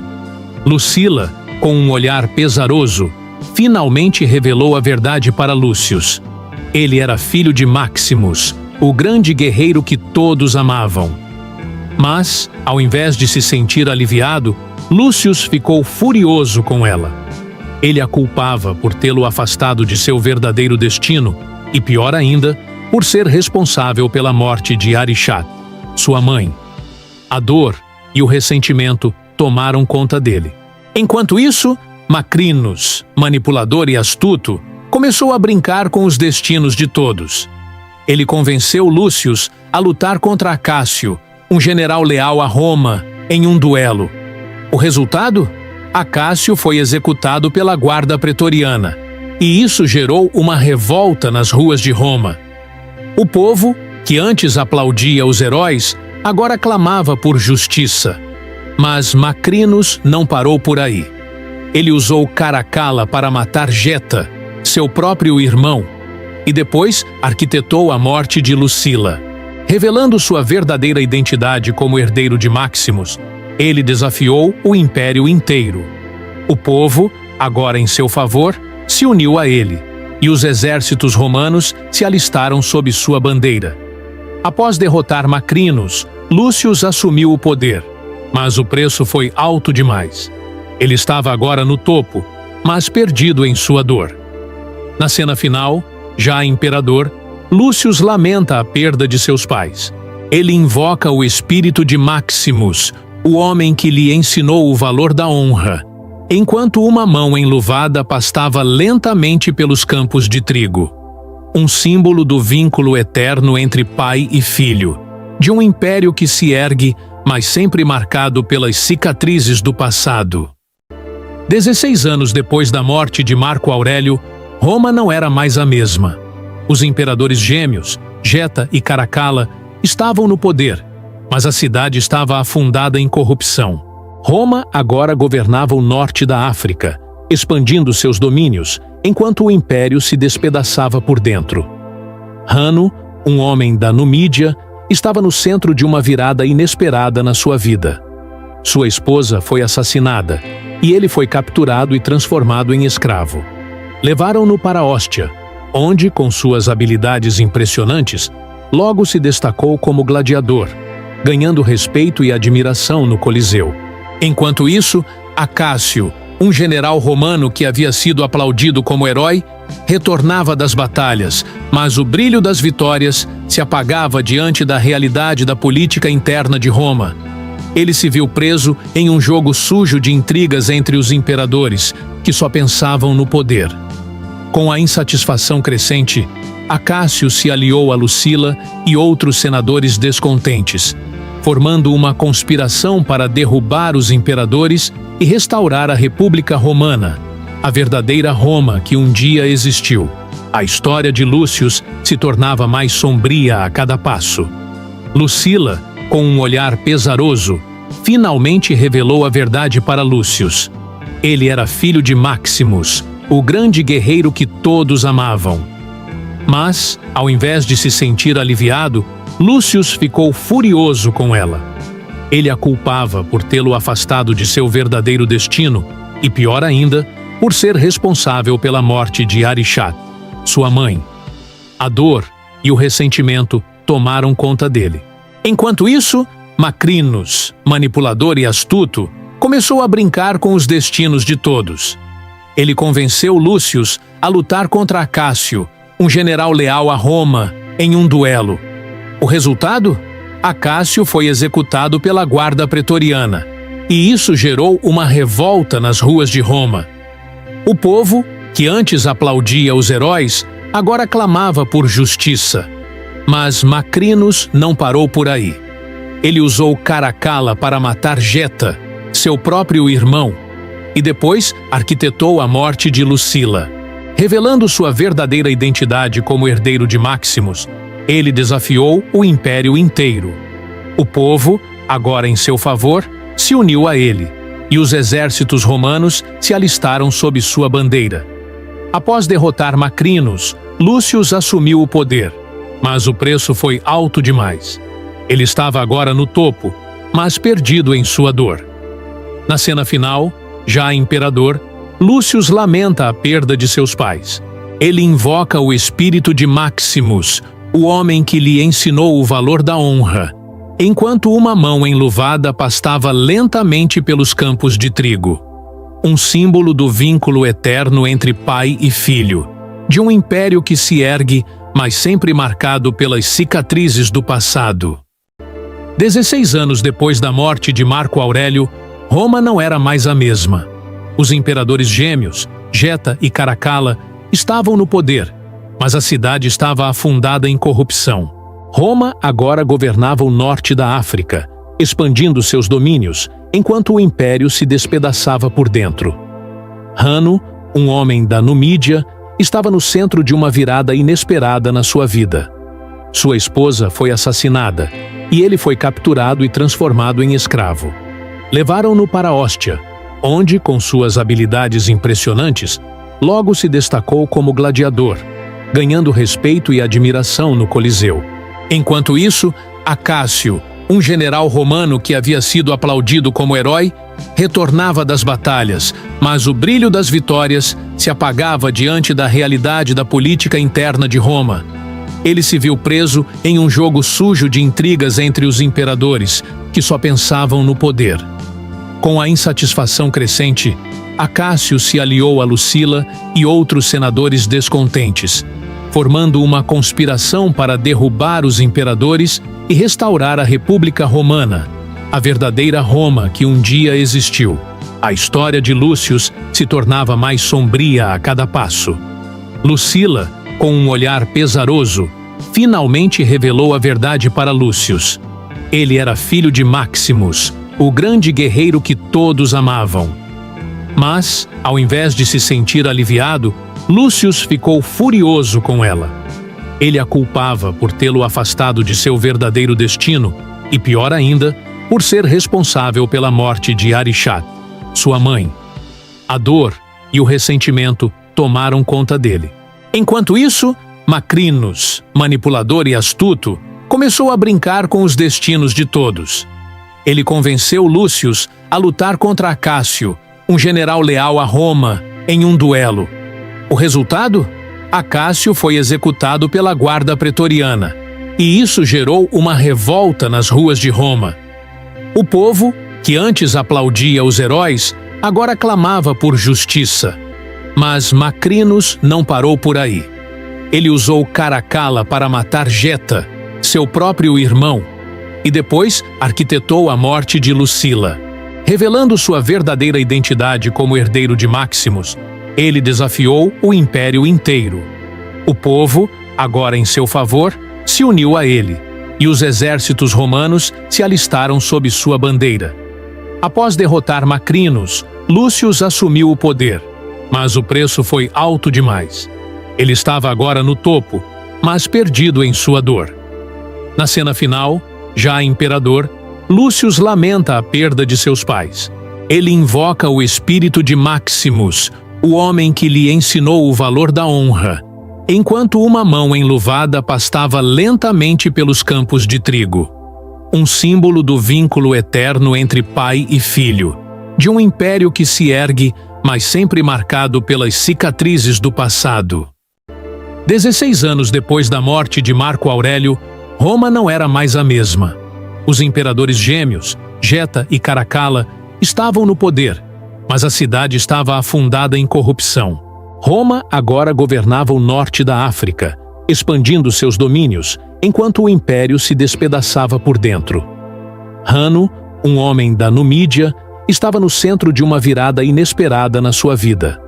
Speaker 1: Lucila, com um olhar pesaroso, finalmente revelou a verdade para Lúcio. Ele era filho de Maximus, o grande guerreiro que todos amavam. Mas, ao invés de se sentir aliviado, Lúcio ficou furioso com ela. Ele a culpava por tê-lo afastado de seu verdadeiro destino e, pior ainda, por ser responsável pela morte de Arishat, sua mãe. A dor e o ressentimento tomaram conta dele. Enquanto isso, Macrinos, manipulador e astuto, começou a brincar com os destinos de todos. Ele convenceu Lúcio a lutar contra Acácio, um general leal a Roma, em um duelo. O resultado? Acácio foi executado pela guarda pretoriana, e isso gerou uma revolta nas ruas de Roma. O povo, que antes aplaudia os heróis, agora clamava por justiça. Mas Macrinos não parou por aí. Ele usou Caracalla para matar Geta, seu próprio irmão, e depois arquitetou a morte de Lucila. Revelando sua verdadeira identidade como herdeiro de Maximus, ele desafiou o império inteiro. O povo, agora em seu favor, se uniu a ele, e os exércitos romanos se alistaram sob sua bandeira. Após derrotar Macrinos, Lúcio assumiu o poder, mas o preço foi alto demais. Ele estava agora no topo, mas perdido em sua dor. Na cena final, já imperador, Lúcio lamenta a perda de seus pais. Ele invoca o espírito de Maximus, o homem que lhe ensinou o valor da honra, enquanto uma mão enluvada pastava lentamente pelos campos de trigo. Um símbolo do vínculo eterno entre pai e filho, de um império que se ergue, mas sempre marcado pelas cicatrizes do passado. 16 anos depois da morte de Marco Aurélio, Roma não era mais a mesma. Os imperadores gêmeos, Geta e Caracalla, estavam no poder, mas a cidade estava afundada em corrupção. Roma agora governava o norte da África, expandindo seus domínios, enquanto o império se despedaçava por dentro. Hanno, um homem da Numídia, estava no centro de uma virada inesperada na sua vida. Sua esposa foi assassinada, e ele foi capturado e transformado em escravo. Levaram-no para Ostia, onde, com suas habilidades impressionantes, logo se destacou como gladiador, ganhando respeito e admiração no Coliseu. Enquanto isso, Acácio, um general romano que havia sido aplaudido como herói, retornava das batalhas, mas o brilho das vitórias se apagava diante da realidade da política interna de Roma. Ele se viu preso em um jogo sujo de intrigas entre os imperadores, que só pensavam no poder. Com a insatisfação crescente, Acácio se aliou a Lucila e outros senadores descontentes, formando uma conspiração para derrubar os imperadores e restaurar a República Romana, a verdadeira Roma que um dia existiu. A história de Lúcio se tornava mais sombria a cada passo. Lucila, com um olhar pesaroso, finalmente revelou a verdade para Lúcio. Ele era filho de Maximus, o grande guerreiro que todos amavam. Mas, ao invés de se sentir aliviado, Lúcio ficou furioso com ela. Ele a culpava por tê-lo afastado de seu verdadeiro destino e, pior ainda, por ser responsável pela morte de Arishat, sua mãe. A dor e o ressentimento tomaram conta dele. Enquanto isso, Macrinos, manipulador e astuto, começou a brincar com os destinos de todos. Ele convenceu Lúcio a lutar contra Acácio, um general leal a Roma, em um duelo. O resultado? Acácio foi executado pela guarda pretoriana, e isso gerou uma revolta nas ruas de Roma. O povo, que antes aplaudia os heróis, agora clamava por justiça. Mas Macrinos não parou por aí. Ele usou Caracalla para matar Geta, seu próprio irmão, e depois arquitetou a morte de Lucila. Revelando sua verdadeira identidade como herdeiro de Maximus, ele desafiou o império inteiro. O povo, agora em seu favor, se uniu a ele, e os exércitos romanos se alistaram sob sua bandeira. Após derrotar Macrinos, Lúcio assumiu o poder, mas o preço foi alto demais. Ele estava agora no topo, mas perdido em sua dor. Na cena final, já imperador, Lúcio lamenta a perda de seus pais. Ele invoca o espírito de Maximus, o homem que lhe ensinou o valor da honra, enquanto uma mão enluvada pastava lentamente pelos campos de trigo. Um símbolo do vínculo eterno entre pai e filho, de um império que se ergue, mas sempre marcado pelas cicatrizes do passado. 16 anos depois da morte de Marco Aurélio, Roma não era mais a mesma. Os imperadores gêmeos, Geta e Caracalla, estavam no poder, mas a cidade estava afundada em corrupção. Roma agora governava o norte da África, expandindo seus domínios, enquanto o império se despedaçava por dentro. Hanno, um homem da Numídia, estava no centro de uma virada inesperada na sua vida. Sua esposa foi assassinada, e ele foi capturado e transformado em escravo. Levaram-no para Ostia, onde, com suas habilidades impressionantes, logo se destacou como gladiador, ganhando respeito e admiração no Coliseu. Enquanto isso, Acácio, um general romano que havia sido aplaudido como herói, retornava das batalhas, mas o brilho das vitórias se apagava diante da realidade da política interna de Roma. Ele se viu preso em um jogo sujo de intrigas entre os imperadores, que só pensavam no poder. Com a insatisfação crescente, Acácio se aliou a Lucila e outros senadores descontentes, formando uma conspiração para derrubar os imperadores e restaurar a República Romana, a verdadeira Roma que um dia existiu. A história de Lúcio se tornava mais sombria a cada passo. Lucila, com um olhar pesaroso, finalmente revelou a verdade para Lúcio. Ele era filho de Maximus, o grande guerreiro que todos amavam. Mas, ao invés de se sentir aliviado, Lúcio ficou furioso com ela. Ele a culpava por tê-lo afastado de seu verdadeiro destino e, pior ainda, por ser responsável pela morte de Arishat, sua mãe. A dor e o ressentimento tomaram conta dele. Enquanto isso, Macrinos, manipulador e astuto, começou a brincar com os destinos de todos. Ele convenceu Lúcio a lutar contra Acácio, um general leal a Roma, em um duelo. O resultado? Acácio foi executado pela guarda pretoriana, e isso gerou uma revolta nas ruas de Roma. O povo, que antes aplaudia os heróis, agora clamava por justiça. Mas Macrinos não parou por aí. Ele usou Caracalla para matar Geta, seu próprio irmão, e depois arquitetou a morte de Lucila. Revelando sua verdadeira identidade como herdeiro de Maximus, ele desafiou o império inteiro. O povo, agora em seu favor, se uniu a ele, e os exércitos romanos se alistaram sob sua bandeira. Após derrotar Macrinos, Lúcio assumiu o poder, mas o preço foi alto demais. Ele estava agora no topo, mas perdido em sua dor. Na cena final, já imperador, Lúcio lamenta a perda de seus pais. Ele invoca o espírito de Maximus, o homem que lhe ensinou o valor da honra, enquanto uma mão enluvada pastava lentamente pelos campos de trigo. Um símbolo do vínculo eterno entre pai e filho, de um império que se ergue, mas sempre marcado pelas cicatrizes do passado. 16 anos depois da morte de Marco Aurélio, Roma não era mais a mesma. Os imperadores gêmeos, Geta e Caracalla, estavam no poder, mas a cidade estava afundada em corrupção. Roma agora governava o norte da África, expandindo seus domínios, enquanto o império se despedaçava por dentro. Hanno, um homem da Numídia, estava no centro de uma virada inesperada na sua vida.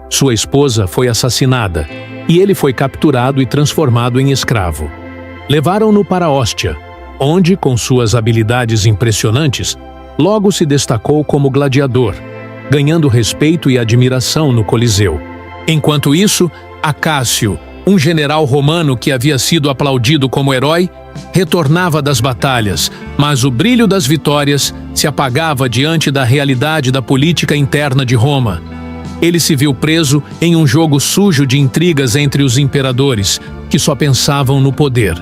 Speaker 1: Sua esposa foi assassinada, e ele foi capturado e transformado em escravo. Levaram-no para Ostia, onde, com suas habilidades impressionantes, logo se destacou como gladiador, ganhando respeito e admiração no Coliseu. Enquanto isso, Acácio, um general romano que havia sido aplaudido como herói, retornava das batalhas, mas o brilho das vitórias se apagava diante da realidade da política interna de Roma. Ele se viu preso em um jogo sujo de intrigas entre os imperadores, que só pensavam no poder.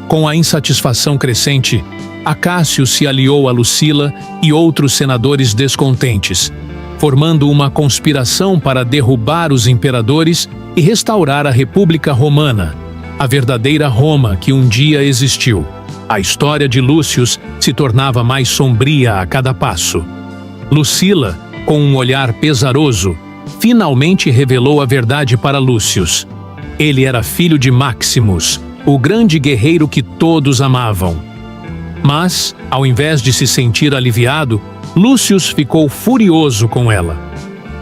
Speaker 1: Com a insatisfação crescente, Acácio se aliou a Lucila e outros senadores descontentes, formando uma conspiração para derrubar os imperadores e restaurar a República Romana, a verdadeira Roma que um dia existiu. A história de Lúcius se tornava mais sombria a cada passo. Lucila, com um olhar pesaroso, finalmente revelou a verdade para Lúcius. Ele era filho de Maximus, o grande guerreiro que todos amavam. Mas, ao invés de se sentir aliviado, Lúcius ficou furioso com ela.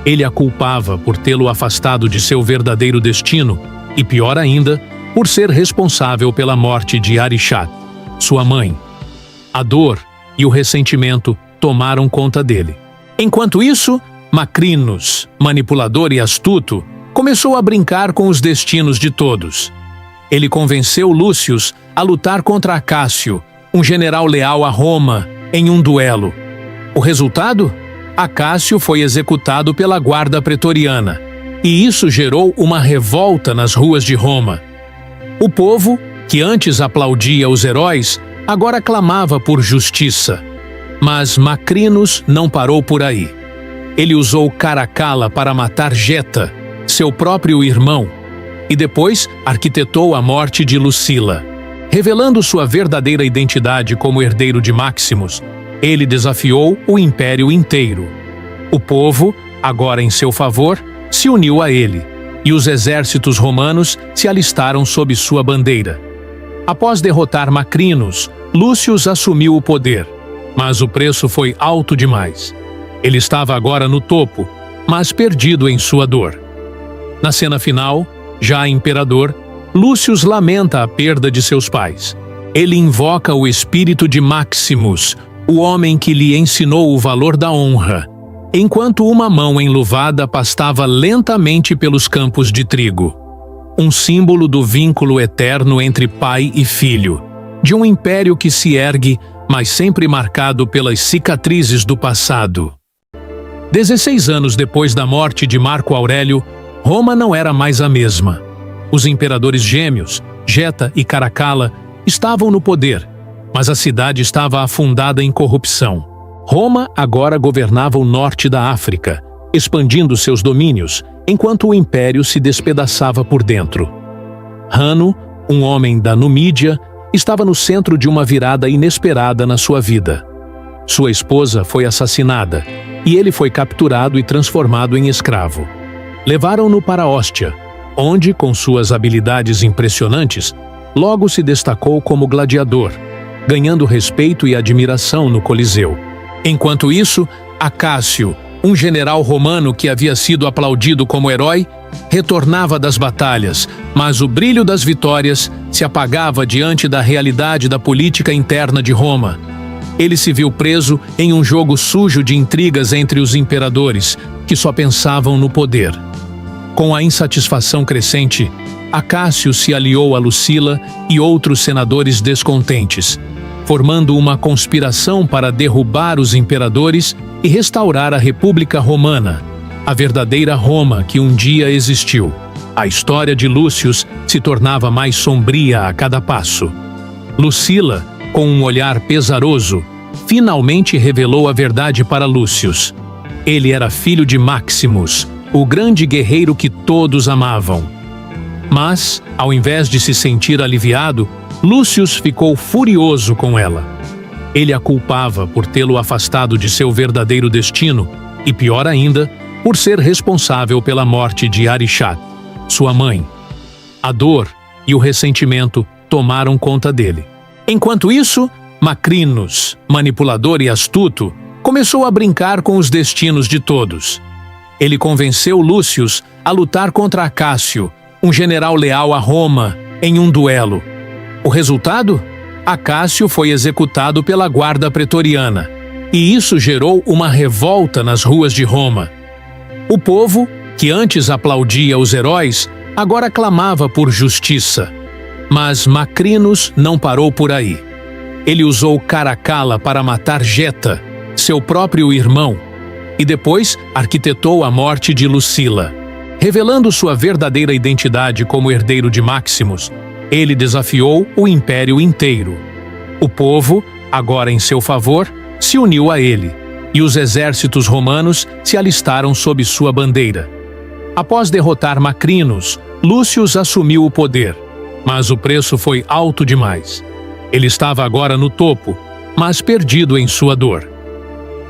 Speaker 1: Ele a culpava por tê-lo afastado de seu verdadeiro destino e, pior ainda, por ser responsável pela morte de Arishat, sua mãe. A dor e o ressentimento tomaram conta dele. Enquanto isso, Macrinus, manipulador e astuto, começou a brincar com os destinos de todos. Ele convenceu Lúcius a lutar contra Acácio, um general leal a Roma, em um duelo. O resultado? Acácio foi executado pela guarda pretoriana, e isso gerou uma revolta nas ruas de Roma. O povo, que antes aplaudia os heróis, agora clamava por justiça. Mas Macrinus não parou por aí. Ele usou Caracalla para matar Geta, seu próprio irmão, e depois arquitetou a morte de Lucila. Revelando sua verdadeira identidade como herdeiro de Maximus, ele desafiou o império inteiro. O povo, agora em seu favor, se uniu a ele, e os exércitos romanos se alistaram sob sua bandeira. Após derrotar Macrinus, Lúcius assumiu o poder, mas o preço foi alto demais. Ele estava agora no topo, mas perdido em sua dor. Na cena final, já imperador, Lúcius lamenta a perda de seus pais. Ele invoca o espírito de Maximus, o homem que lhe ensinou o valor da honra, enquanto uma mão enluvada pastava lentamente pelos campos de trigo. Um símbolo do vínculo eterno entre pai e filho, de um império que se ergue, mas sempre marcado pelas cicatrizes do passado. 16 anos depois da morte de Marco Aurélio, Roma não era mais a mesma. Os imperadores gêmeos, Geta e Caracalla, estavam no poder, mas a cidade estava afundada em corrupção. Roma agora governava o norte da África, expandindo seus domínios, enquanto o império se despedaçava por dentro. Hanno, um homem da Numídia, estava no centro de uma virada inesperada na sua vida. Sua esposa foi assassinada, e ele foi capturado e transformado em escravo. Levaram-no para Ostia, onde, com suas habilidades impressionantes, logo se destacou como gladiador, ganhando respeito e admiração no Coliseu. Enquanto isso, Acácio, um general romano que havia sido aplaudido como herói, retornava das batalhas, mas o brilho das vitórias se apagava diante da realidade da política interna de Roma. Ele se viu preso em um jogo sujo de intrigas entre os imperadores, que só pensavam no poder. Com a insatisfação crescente, Acácio se aliou a Lucila e outros senadores descontentes, formando uma conspiração para derrubar os imperadores e restaurar a República Romana, a verdadeira Roma que um dia existiu. A história de Lúcius se tornava mais sombria a cada passo. Lucila, com um olhar pesaroso, finalmente revelou a verdade para Lúcius. Ele era filho de Maximus, o grande guerreiro que todos amavam. Mas, ao invés de se sentir aliviado, Lúcius ficou furioso com ela. Ele a culpava por tê-lo afastado de seu verdadeiro destino e, pior ainda, por ser responsável pela morte de Arishat, sua mãe. A dor e o ressentimento tomaram conta dele. Enquanto isso, Macrinus, manipulador e astuto, começou a brincar com os destinos de todos. Ele convenceu Lúcius a lutar contra Acácio, um general leal a Roma, em um duelo. O resultado? Acácio foi executado pela guarda pretoriana, e isso gerou uma revolta nas ruas de Roma. O povo, que antes aplaudia os heróis, agora clamava por justiça. Mas Macrinus não parou por aí. Ele usou Caracalla para matar Geta, seu próprio irmão, e depois arquitetou a morte de Lucila. Revelando sua verdadeira identidade como herdeiro de Maximus, ele desafiou o império inteiro. O povo, agora em seu favor, se uniu a ele, e os exércitos romanos se alistaram sob sua bandeira. Após derrotar Macrinus, Lúcius assumiu o poder, mas o preço foi alto demais. Ele estava agora no topo, mas perdido em sua dor.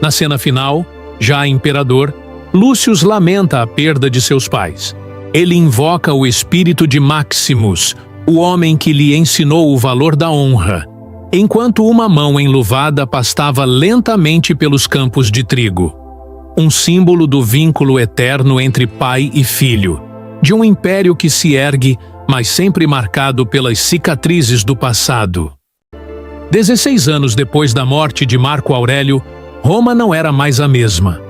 Speaker 1: Na cena final, já imperador, Lúcio lamenta a perda de seus pais. Ele invoca o espírito de Maximus, o homem que lhe ensinou o valor da honra, enquanto uma mão enluvada pastava lentamente pelos campos de trigo. Um símbolo do vínculo eterno entre pai e filho, de um império que se ergue, mas sempre marcado pelas cicatrizes do passado. 16 anos depois da morte de Marco Aurélio, Roma não era mais a mesma.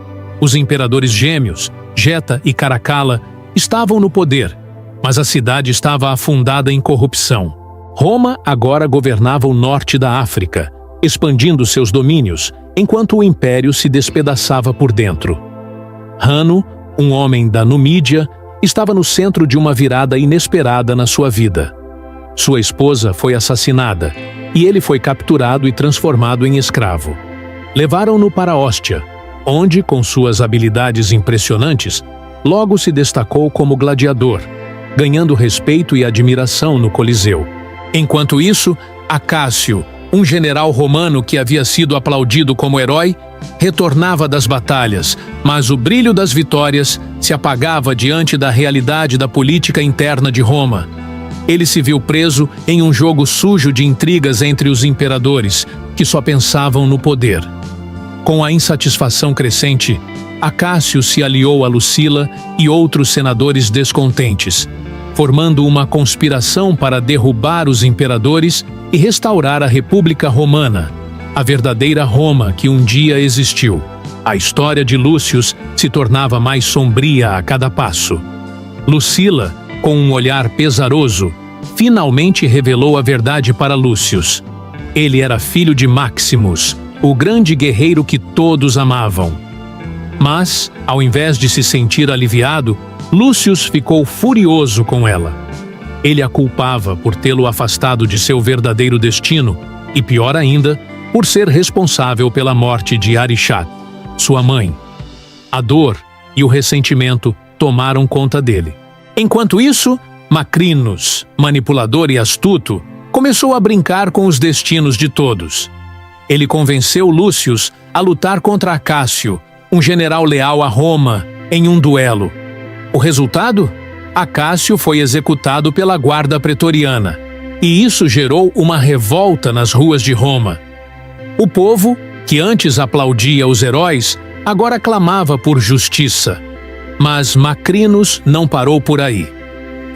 Speaker 1: Os imperadores gêmeos, Geta e Caracalla, estavam no poder, mas a cidade estava afundada em corrupção. Roma agora governava o norte da África, expandindo seus domínios, enquanto o império se despedaçava por dentro. Hanno, um homem da Numídia, estava no centro de uma virada inesperada na sua vida. Sua esposa foi assassinada, e ele foi capturado e transformado em escravo. Levaram-no para Óstia, onde, com suas habilidades impressionantes, logo se destacou como gladiador, ganhando respeito e admiração no Coliseu. Enquanto isso, Acácio, um general romano que havia sido aplaudido como herói, retornava das batalhas, mas o brilho das vitórias se apagava diante da realidade da política interna de Roma. Ele se viu preso em um jogo sujo de intrigas entre os imperadores, que só pensavam no poder. Com a insatisfação crescente, Acácio se aliou a Lucila e outros senadores descontentes, formando uma conspiração para derrubar os imperadores e restaurar a República Romana, a verdadeira Roma que um dia existiu. A história de Lúcio se tornava mais sombria a cada passo. Lucila, com um olhar pesaroso, finalmente revelou a verdade para Lúcio. Ele era filho de Maximus, o grande guerreiro que todos amavam. Mas, ao invés de se sentir aliviado, Lúcio ficou furioso com ela. Ele a culpava por tê-lo afastado de seu verdadeiro destino e, pior ainda, por ser responsável pela morte de Arixat, sua mãe. A dor e o ressentimento tomaram conta dele. Enquanto isso, Macrinos, manipulador e astuto, começou a brincar com os destinos de todos. Ele convenceu Lúcio a lutar contra Acácio, um general leal a Roma, em um duelo. O resultado? Acácio foi executado pela guarda pretoriana, e isso gerou uma revolta nas ruas de Roma. O povo, que antes aplaudia os heróis, agora clamava por justiça. Mas Macrinos não parou por aí.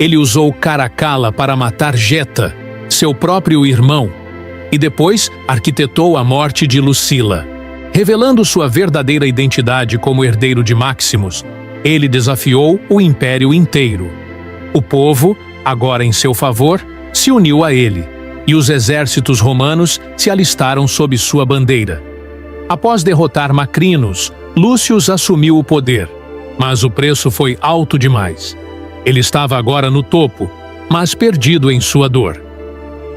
Speaker 1: Ele usou Caracalla para matar Geta, seu próprio irmão, e depois arquitetou a morte de Lucila. Revelando sua verdadeira identidade como herdeiro de Maximus, ele desafiou o império inteiro. O povo, agora em seu favor, se uniu a ele, e os exércitos romanos se alistaram sob sua bandeira. Após derrotar Macrinos, Lúcio assumiu o poder, mas o preço foi alto demais. Ele estava agora no topo, mas perdido em sua dor.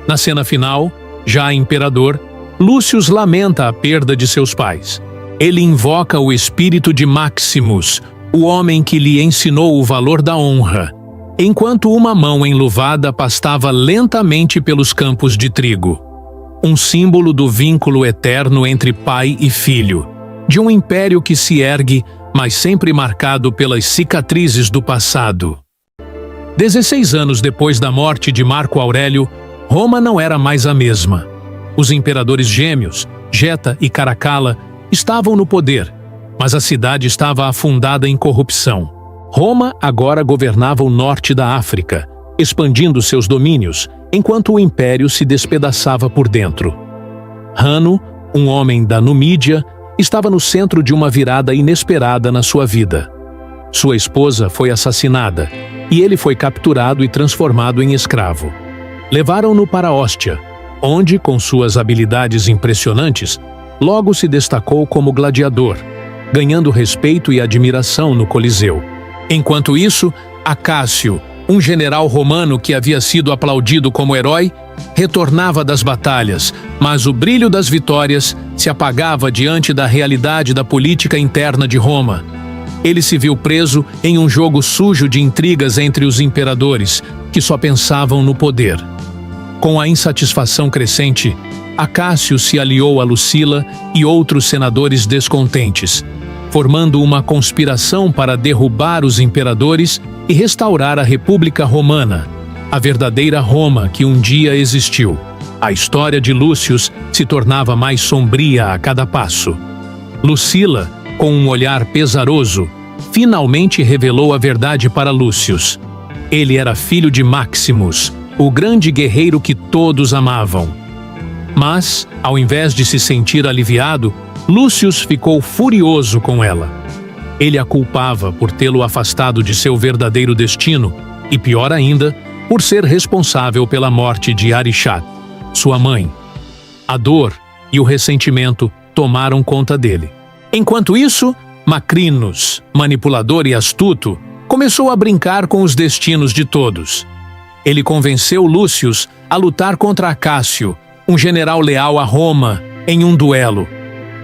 Speaker 1: Na cena final, já imperador, Lúcio lamenta a perda de seus pais. Ele invoca o espírito de Maximus, o homem que lhe ensinou o valor da honra, enquanto uma mão enluvada pastava lentamente pelos campos de trigo. Um símbolo do vínculo eterno entre pai e filho, de um império que se ergue, mas sempre marcado pelas cicatrizes do passado. 16 anos depois da morte de Marco Aurélio, Roma não era mais a mesma. Os imperadores gêmeos, Geta e Caracalla, estavam no poder, mas a cidade estava afundada em corrupção. Roma agora governava o norte da África, expandindo seus domínios, enquanto o império se despedaçava por dentro. Hanno, um homem da Numídia, estava no centro de uma virada inesperada na sua vida. Sua esposa foi assassinada, e ele foi capturado e transformado em escravo. Levaram-no para Óstia, onde, com suas habilidades impressionantes, logo se destacou como gladiador, ganhando respeito e admiração no Coliseu. Enquanto isso, Acácio, um general romano que havia sido aplaudido como herói, retornava das batalhas, mas o brilho das vitórias se apagava diante da realidade da política interna de Roma. Ele se viu preso em um jogo sujo de intrigas entre os imperadores, que só pensavam no poder. Com a insatisfação crescente, Acácio se aliou a Lucila e outros senadores descontentes, formando uma conspiração para derrubar os imperadores e restaurar a República Romana, a verdadeira Roma que um dia existiu. A história de Lúcio se tornava mais sombria a cada passo. Lucila, com um olhar pesaroso, finalmente revelou a verdade para Lúcio. Ele era filho de Maximus, o grande guerreiro que todos amavam. Mas, ao invés de se sentir aliviado, Lúcio ficou furioso com ela. Ele a culpava por tê-lo afastado de seu verdadeiro destino e, pior ainda, por ser responsável pela morte de Arixat, sua mãe. A dor e o ressentimento tomaram conta dele. Enquanto isso, Macrinos, manipulador e astuto, começou a brincar com os destinos de todos. Ele convenceu Lúcio a lutar contra Acácio, um general leal a Roma, em um duelo.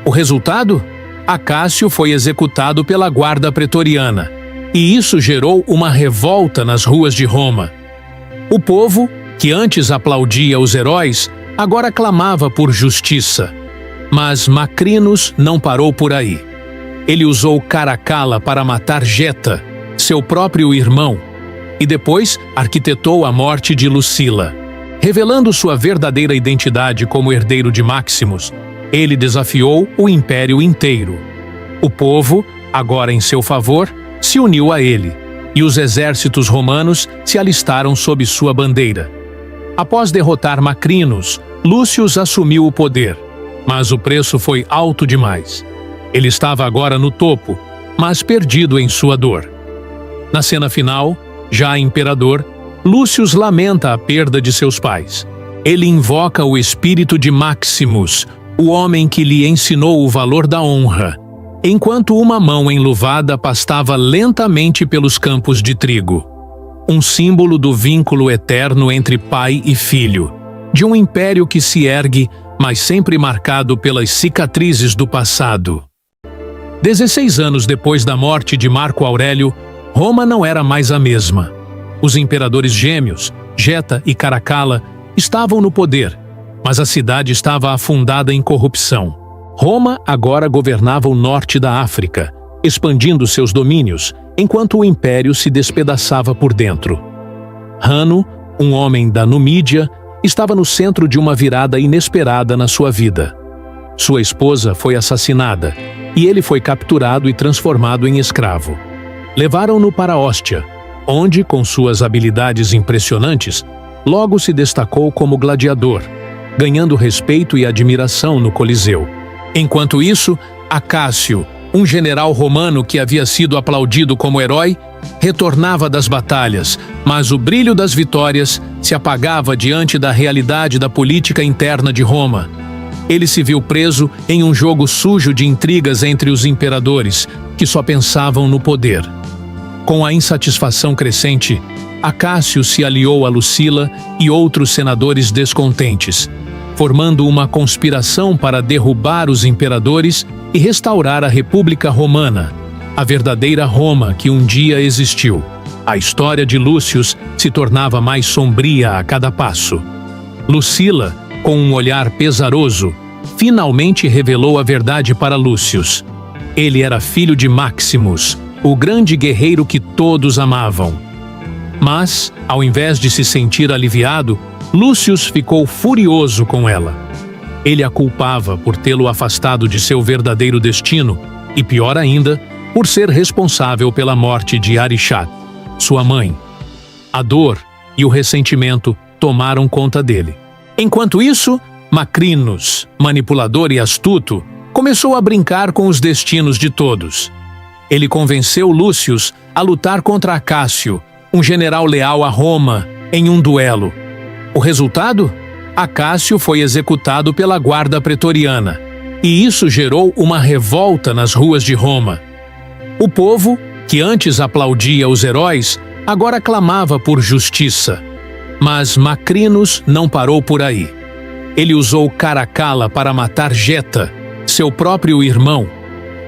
Speaker 1: O resultado? Acácio foi executado pela guarda pretoriana, e isso gerou uma revolta nas ruas de Roma. O povo, que antes aplaudia os heróis, agora clamava por justiça. Mas Macrinos não parou por aí. Ele usou Caracalla para matar Geta, seu próprio irmão, e depois arquitetou a morte de Lucila. Revelando sua verdadeira identidade como herdeiro de Maximus, ele desafiou o império inteiro. O povo, agora em seu favor, se uniu a ele, e os exércitos romanos se alistaram sob sua bandeira. Após derrotar Macrinos, Lúcio assumiu o poder, mas o preço foi alto demais. Ele estava agora no topo, mas perdido em sua dor. Na cena final, já imperador, Lúcio lamenta a perda de seus pais. Ele invoca o espírito de Maximus, o homem que lhe ensinou o valor da honra, enquanto uma mão enluvada pastava lentamente pelos campos de trigo. Um símbolo do vínculo eterno entre pai e filho, de um império que se ergue, mas sempre marcado pelas cicatrizes do passado. 16 anos depois da morte de Marco Aurélio, Roma não era mais a mesma. Os imperadores gêmeos, Geta e Caracalla, estavam no poder, mas a cidade estava afundada em corrupção. Roma agora governava o norte da África, expandindo seus domínios, enquanto o império se despedaçava por dentro. Hanno, um homem da Numídia, estava no centro de uma virada inesperada na sua vida. Sua esposa foi assassinada, e ele foi capturado e transformado em escravo. Levaram-no para Ostia, onde, com suas habilidades impressionantes, logo se destacou como gladiador, ganhando respeito e admiração no Coliseu. Enquanto isso, Acácio, um general romano que havia sido aplaudido como herói, retornava das batalhas, mas o brilho das vitórias se apagava diante da realidade da política interna de Roma. Ele se viu preso em um jogo sujo de intrigas entre os imperadores, que só pensavam no poder. Com a insatisfação crescente, Acácio se aliou a Lucila e outros senadores descontentes, formando uma conspiração para derrubar os imperadores e restaurar a República Romana, a verdadeira Roma que um dia existiu. A história de Lúcio se tornava mais sombria a cada passo. Lucila, com um olhar pesaroso, finalmente revelou a verdade para Lúcio. Ele era filho de Maximus, o grande guerreiro que todos amavam. Mas, ao invés de se sentir aliviado, Lúcio ficou furioso com ela. Ele a culpava por tê-lo afastado de seu verdadeiro destino e, pior ainda, por ser responsável pela morte de Arixat, sua mãe. A dor e o ressentimento tomaram conta dele. Enquanto isso, Macrinos, manipulador e astuto, começou a brincar com os destinos de todos. Ele convenceu Lúcio a lutar contra Acácio, um general leal a Roma, em um duelo. O resultado? Acácio foi executado pela guarda pretoriana, e isso gerou uma revolta nas ruas de Roma. O povo, que antes aplaudia os heróis, agora clamava por justiça. Mas Macrinos não parou por aí. Ele usou Caracalla para matar Geta, seu próprio irmão,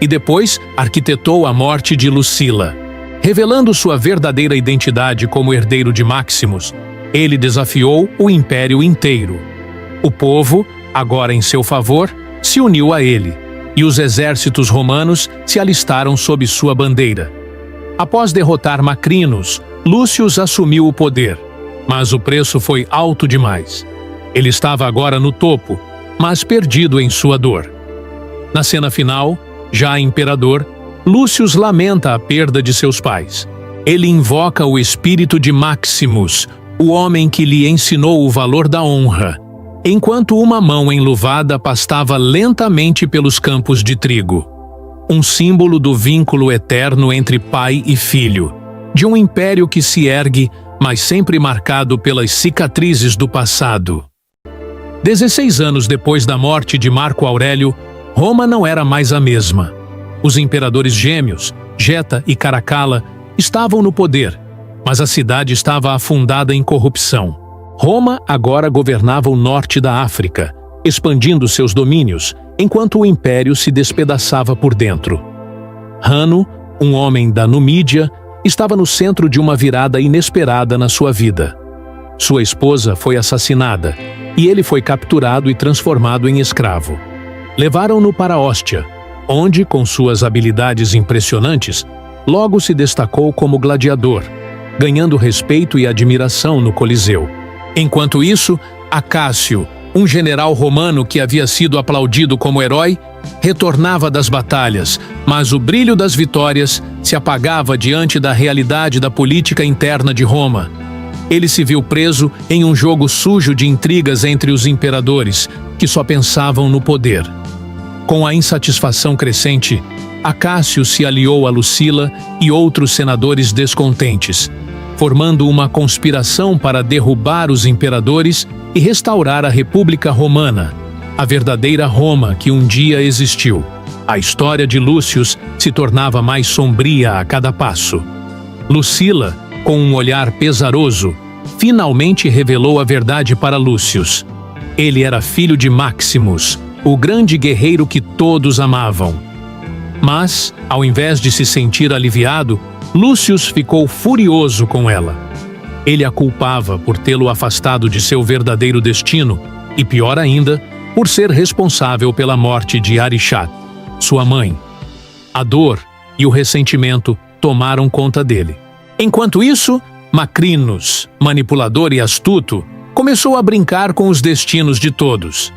Speaker 1: e depois arquitetou a morte de Lucila. Revelando sua verdadeira identidade como herdeiro de Maximus, Ele desafiou o império inteiro. O povo, agora em seu favor, se uniu a ele, e os exércitos romanos se alistaram sob sua bandeira. Após derrotar Macrinos, Lúcio assumiu o poder, mas o preço foi alto demais. Ele estava agora no topo, mas perdido em sua dor. Na cena final, já imperador, Lúcio lamenta a perda de seus pais. Ele invoca o espírito de Maximus, o homem que lhe ensinou o valor da honra, enquanto uma mão enluvada pastava lentamente pelos campos de trigo. Um símbolo do vínculo eterno entre pai e filho, de um império que se ergue, mas sempre marcado pelas cicatrizes do passado. 16 anos depois da morte de Marco Aurélio, Roma não era mais a mesma. Os imperadores gêmeos, Geta e Caracalla, estavam no poder, mas a cidade estava afundada em corrupção. Roma agora governava o norte da África, expandindo seus domínios, enquanto o império se despedaçava por dentro. Hanno, um homem da Numídia, estava no centro de uma virada inesperada na sua vida. Sua esposa foi assassinada, e ele foi capturado e transformado em escravo. Levaram-no para Ostia, onde, com suas habilidades impressionantes, logo se destacou como gladiador, ganhando respeito e admiração no Coliseu. Enquanto isso, Acácio, um general romano que havia sido aplaudido como herói, retornava das batalhas, mas o brilho das vitórias se apagava diante da realidade da política interna de Roma. Ele se viu preso em um jogo sujo de intrigas entre os imperadores, que só pensavam no poder. Com a insatisfação crescente, Acácio se aliou a Lucila e outros senadores descontentes, formando uma conspiração para derrubar os imperadores e restaurar a República Romana, a verdadeira Roma que um dia existiu. A história de Lúcio se tornava mais sombria a cada passo. Lucila, com um olhar pesaroso, finalmente revelou a verdade para Lúcio. Ele era filho de Maximus, o grande guerreiro que todos amavam. Mas, ao invés de se sentir aliviado, Lúcio ficou furioso com ela. Ele a culpava por tê-lo afastado de seu verdadeiro destino e, pior ainda, por ser responsável pela morte de Arixat, sua mãe. A dor e o ressentimento tomaram conta dele. Enquanto isso, Macrinos, manipulador e astuto, começou a brincar com os destinos de todos.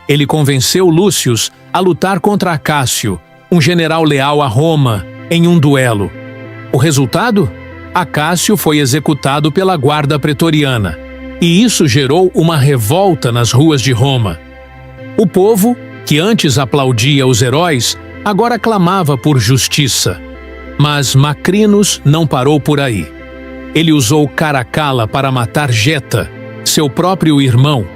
Speaker 1: Ele convenceu Lúcio a lutar contra Acácio, um general leal a Roma, em um duelo. O resultado? Acácio foi executado pela guarda pretoriana, e isso gerou uma revolta nas ruas de Roma. O povo, que antes aplaudia os heróis, agora clamava por justiça. Mas Macrinos não parou por aí. Ele usou Caracalla para matar Geta, seu próprio irmão,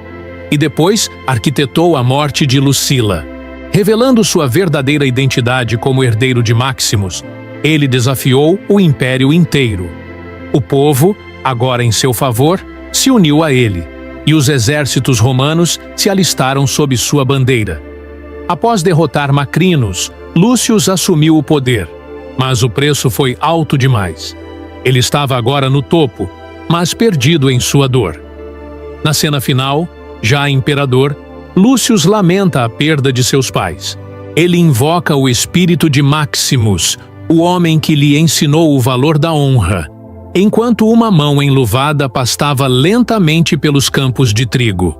Speaker 1: e depois arquitetou a morte de Lucila. Revelando sua verdadeira identidade como herdeiro de Maximus, ele desafiou o império inteiro. O povo, agora em seu favor, se uniu a ele, e os exércitos romanos se alistaram sob sua bandeira. Após derrotar Macrinos, Lúcio assumiu o poder, mas o preço foi alto demais. Ele estava agora no topo, mas perdido em sua dor. Na cena final, já imperador, Lúcio lamenta a perda de seus pais. Ele invoca o espírito de Maximus, o homem que lhe ensinou o valor da honra, enquanto uma mão enluvada pastava lentamente pelos campos de trigo.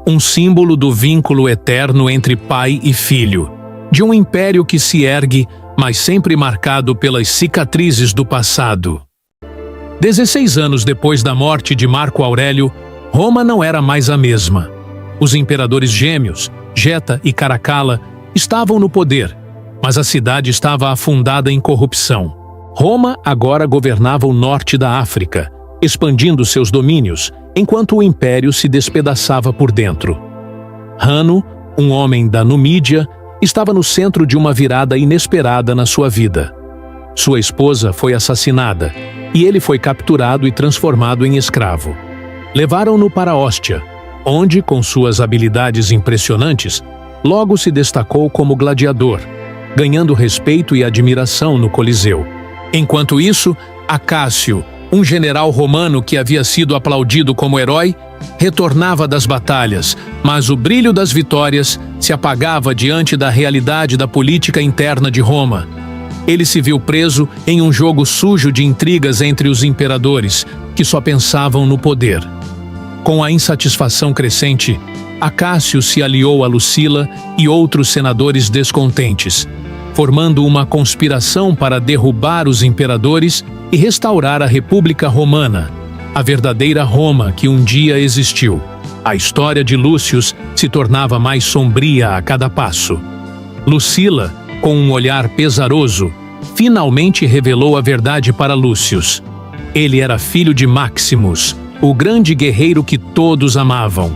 Speaker 1: Um símbolo do vínculo eterno entre pai e filho, de um império que se ergue, mas sempre marcado pelas cicatrizes do passado. 16 anos depois da morte de Marco Aurélio, Roma não era mais a mesma. Os imperadores gêmeos, Geta e Caracalla, estavam no poder, mas a cidade estava afundada em corrupção. Roma agora governava o norte da África, expandindo seus domínios, enquanto o império se despedaçava por dentro. Hanno, um homem da Numídia, estava no centro de uma virada inesperada na sua vida. Sua esposa foi assassinada, e ele foi capturado e transformado em escravo. Levaram-no para Ostia, onde, com suas habilidades impressionantes, logo se destacou como gladiador, ganhando respeito e admiração no Coliseu. Enquanto isso, Acácio, um general romano que havia sido aplaudido como herói, retornava das batalhas, mas o brilho das vitórias se apagava diante da realidade da política interna de Roma. Ele se viu preso em um jogo sujo de intrigas entre os imperadores, que só pensavam no poder. Com a insatisfação crescente, Acácio se aliou a Lucila e outros senadores descontentes, formando uma conspiração para derrubar os imperadores e restaurar a República Romana, a verdadeira Roma que um dia existiu. A história de Lúcio se tornava mais sombria a cada passo. Lucila, com um olhar pesaroso, finalmente revelou a verdade para Lúcio. Ele era filho de Maximus, o grande guerreiro que todos amavam.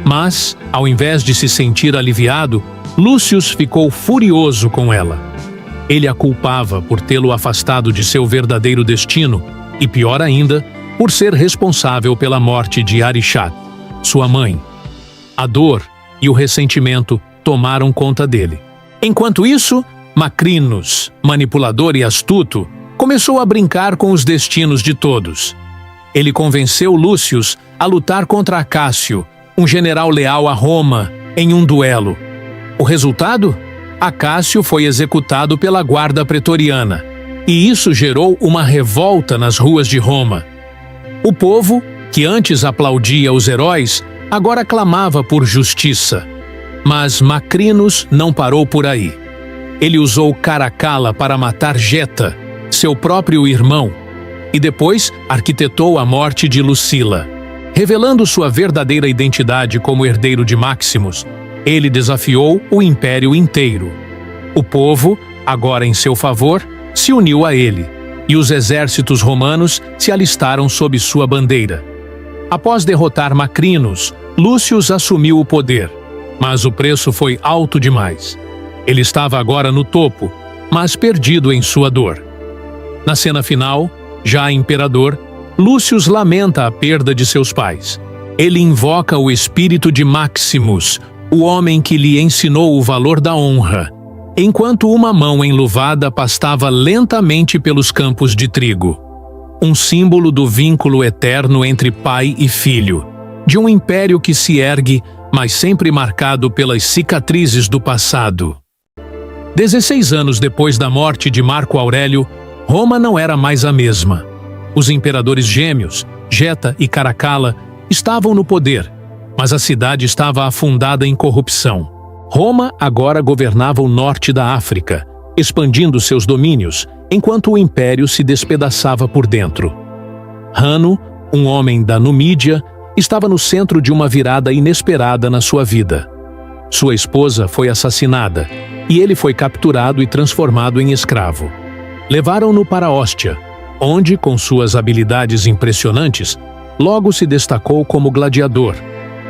Speaker 1: Mas, ao invés de se sentir aliviado, Lúcio ficou furioso com ela. Ele a culpava por tê-lo afastado de seu verdadeiro destino e, pior ainda, por ser responsável pela morte de Arixat, sua mãe. A dor e o ressentimento tomaram conta dele. Enquanto isso, Macrinus, manipulador e astuto, começou a brincar com os destinos de todos. Ele convenceu Lúcio a lutar contra Acácio, um general leal a Roma, em um duelo. O resultado? Acácio foi executado pela guarda pretoriana, e isso gerou uma revolta nas ruas de Roma. O povo, que antes aplaudia os heróis, agora clamava por justiça. Mas Macrinus não parou por aí. Ele usou Caracalla para matar Geta, seu próprio irmão, e depois arquitetou a morte de Lucila. Revelando sua verdadeira identidade como herdeiro de Maximus, ele desafiou o império inteiro. O povo, agora em seu favor, se uniu a ele, e os exércitos romanos se alistaram sob sua bandeira. Após derrotar Macrinus, Lúcio assumiu o poder, mas o preço foi alto demais. Ele estava agora no topo, mas perdido em sua dor. Na cena final, já imperador, Lúcio lamenta a perda de seus pais. Ele invoca o espírito de Maximus, o homem que lhe ensinou o valor da honra, enquanto uma mão enluvada pastava lentamente pelos campos de trigo. Um símbolo do vínculo eterno entre pai e filho, de um império que se ergue, mas sempre marcado pelas cicatrizes do passado. 16 anos depois da morte de Marco Aurélio, Roma não era mais a mesma. Os imperadores gêmeos, Geta e Caracalla, estavam no poder, mas a cidade estava afundada em corrupção. Roma agora governava o norte da África, expandindo seus domínios, enquanto o império se despedaçava por dentro. Hanno, um homem da Numídia, estava no centro de uma virada inesperada na sua vida. Sua esposa foi assassinada, e ele foi capturado e transformado em escravo. Levaram-no para Ostia, onde, com suas habilidades impressionantes, logo se destacou como gladiador,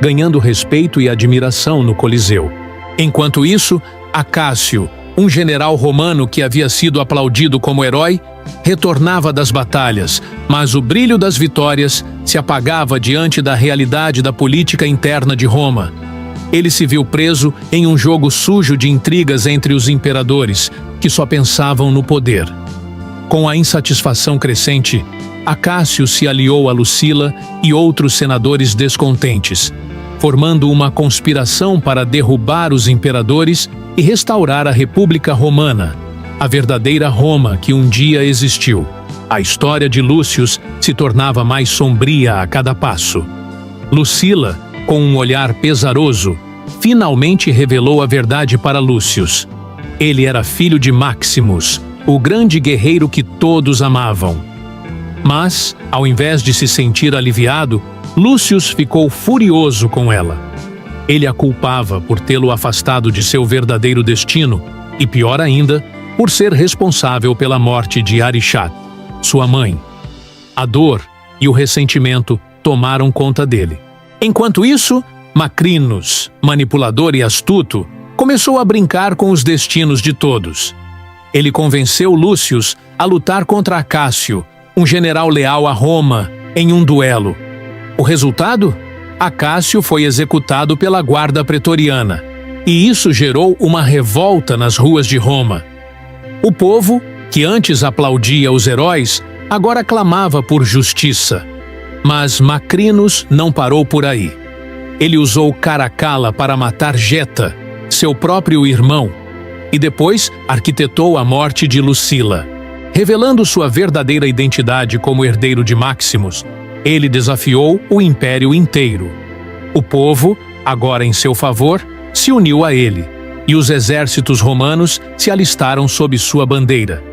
Speaker 1: ganhando respeito e admiração no Coliseu. Enquanto isso, Acácio, um general romano que havia sido aplaudido como herói, retornava das batalhas, mas o brilho das vitórias se apagava diante da realidade da política interna de Roma. Ele se viu preso em um jogo sujo de intrigas entre os imperadores, que só pensavam no poder. Com a insatisfação crescente, Acácio se aliou a Lucila e outros senadores descontentes, formando uma conspiração para derrubar os imperadores e restaurar a República Romana, a verdadeira Roma que um dia existiu. A história de Lúcio se tornava mais sombria a cada passo. Lucila, com um olhar pesaroso, finalmente revelou a verdade para Lúcio. Ele era filho de Maximus, o grande guerreiro que todos amavam. Mas, ao invés de se sentir aliviado, Lúcio ficou furioso com ela. Ele a culpava por tê-lo afastado de seu verdadeiro destino e, pior ainda, por ser responsável pela morte de Arixat, sua mãe. A dor e o ressentimento tomaram conta dele. Enquanto isso, Macrinus, manipulador e astuto, começou a brincar com os destinos de todos. Ele convenceu Lúcio a lutar contra Acácio, um general leal a Roma, em um duelo. O resultado? Acácio foi executado pela guarda pretoriana, e isso gerou uma revolta nas ruas de Roma. O povo, que antes aplaudia os heróis, agora clamava por justiça. Mas Macrinos não parou por aí. Ele usou Caracalla para matar Geta, seu próprio irmão, e depois arquitetou a morte de Lucila. Revelando sua verdadeira identidade como herdeiro de Maximus, ele desafiou o império inteiro. O povo, agora em seu favor, se uniu a ele, e os exércitos romanos se alistaram sob sua bandeira.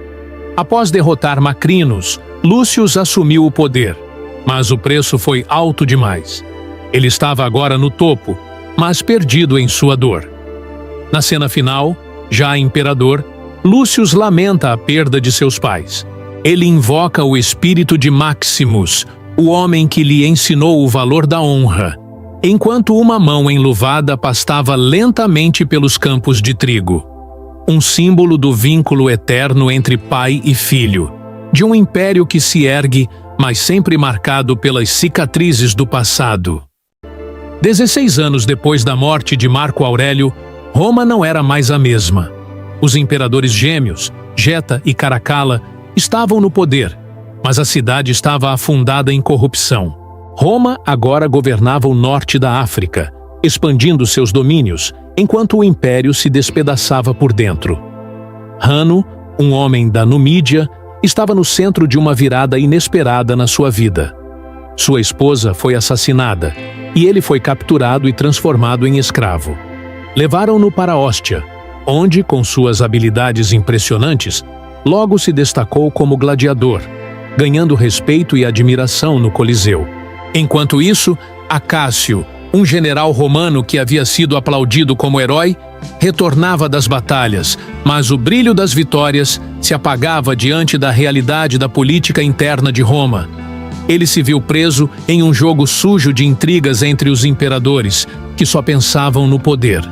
Speaker 1: Após derrotar Macrinos, Lúcio assumiu o poder, mas o preço foi alto demais. Ele estava agora no topo, mas perdido em sua dor. Na cena final, já imperador, Lúcio lamenta a perda de seus pais. Ele invoca o espírito de Maximus, o homem que lhe ensinou o valor da honra, enquanto uma mão enluvada pastava lentamente pelos campos de trigo. Um símbolo do vínculo eterno entre pai e filho, de um império que se ergue, mas sempre marcado pelas cicatrizes do passado. 16 anos depois da morte de Marco Aurélio, Roma não era mais a mesma. Os imperadores gêmeos, Geta e Caracalla, estavam no poder, mas a cidade estava afundada em corrupção. Roma agora governava o norte da África, expandindo seus domínios, enquanto o império se despedaçava por dentro. Hanno, um homem da Numídia, estava no centro de uma virada inesperada na sua vida. Sua esposa foi assassinada, e ele foi capturado e transformado em escravo. Levaram-no para Ostia, onde, com suas habilidades impressionantes, logo se destacou como gladiador, ganhando respeito e admiração no Coliseu. Enquanto isso, Acácio, um general romano que havia sido aplaudido como herói, retornava das batalhas, mas o brilho das vitórias se apagava diante da realidade da política interna de Roma. Ele se viu preso em um jogo sujo de intrigas entre os imperadores, que só pensavam no poder.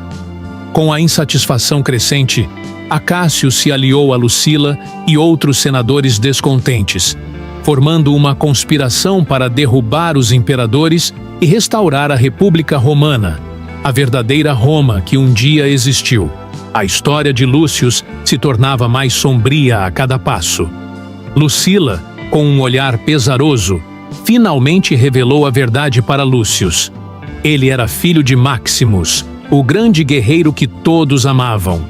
Speaker 1: Com a insatisfação crescente, Acácio se aliou a Lucila e outros senadores descontentes, formando uma conspiração para derrubar os imperadores e restaurar a República Romana, a verdadeira Roma que um dia existiu. A história de Lúcio se tornava mais sombria a cada passo. Lucila, com um olhar pesaroso, finalmente revelou a verdade para Lúcio. Ele era filho de Maximus, o grande guerreiro que todos amavam.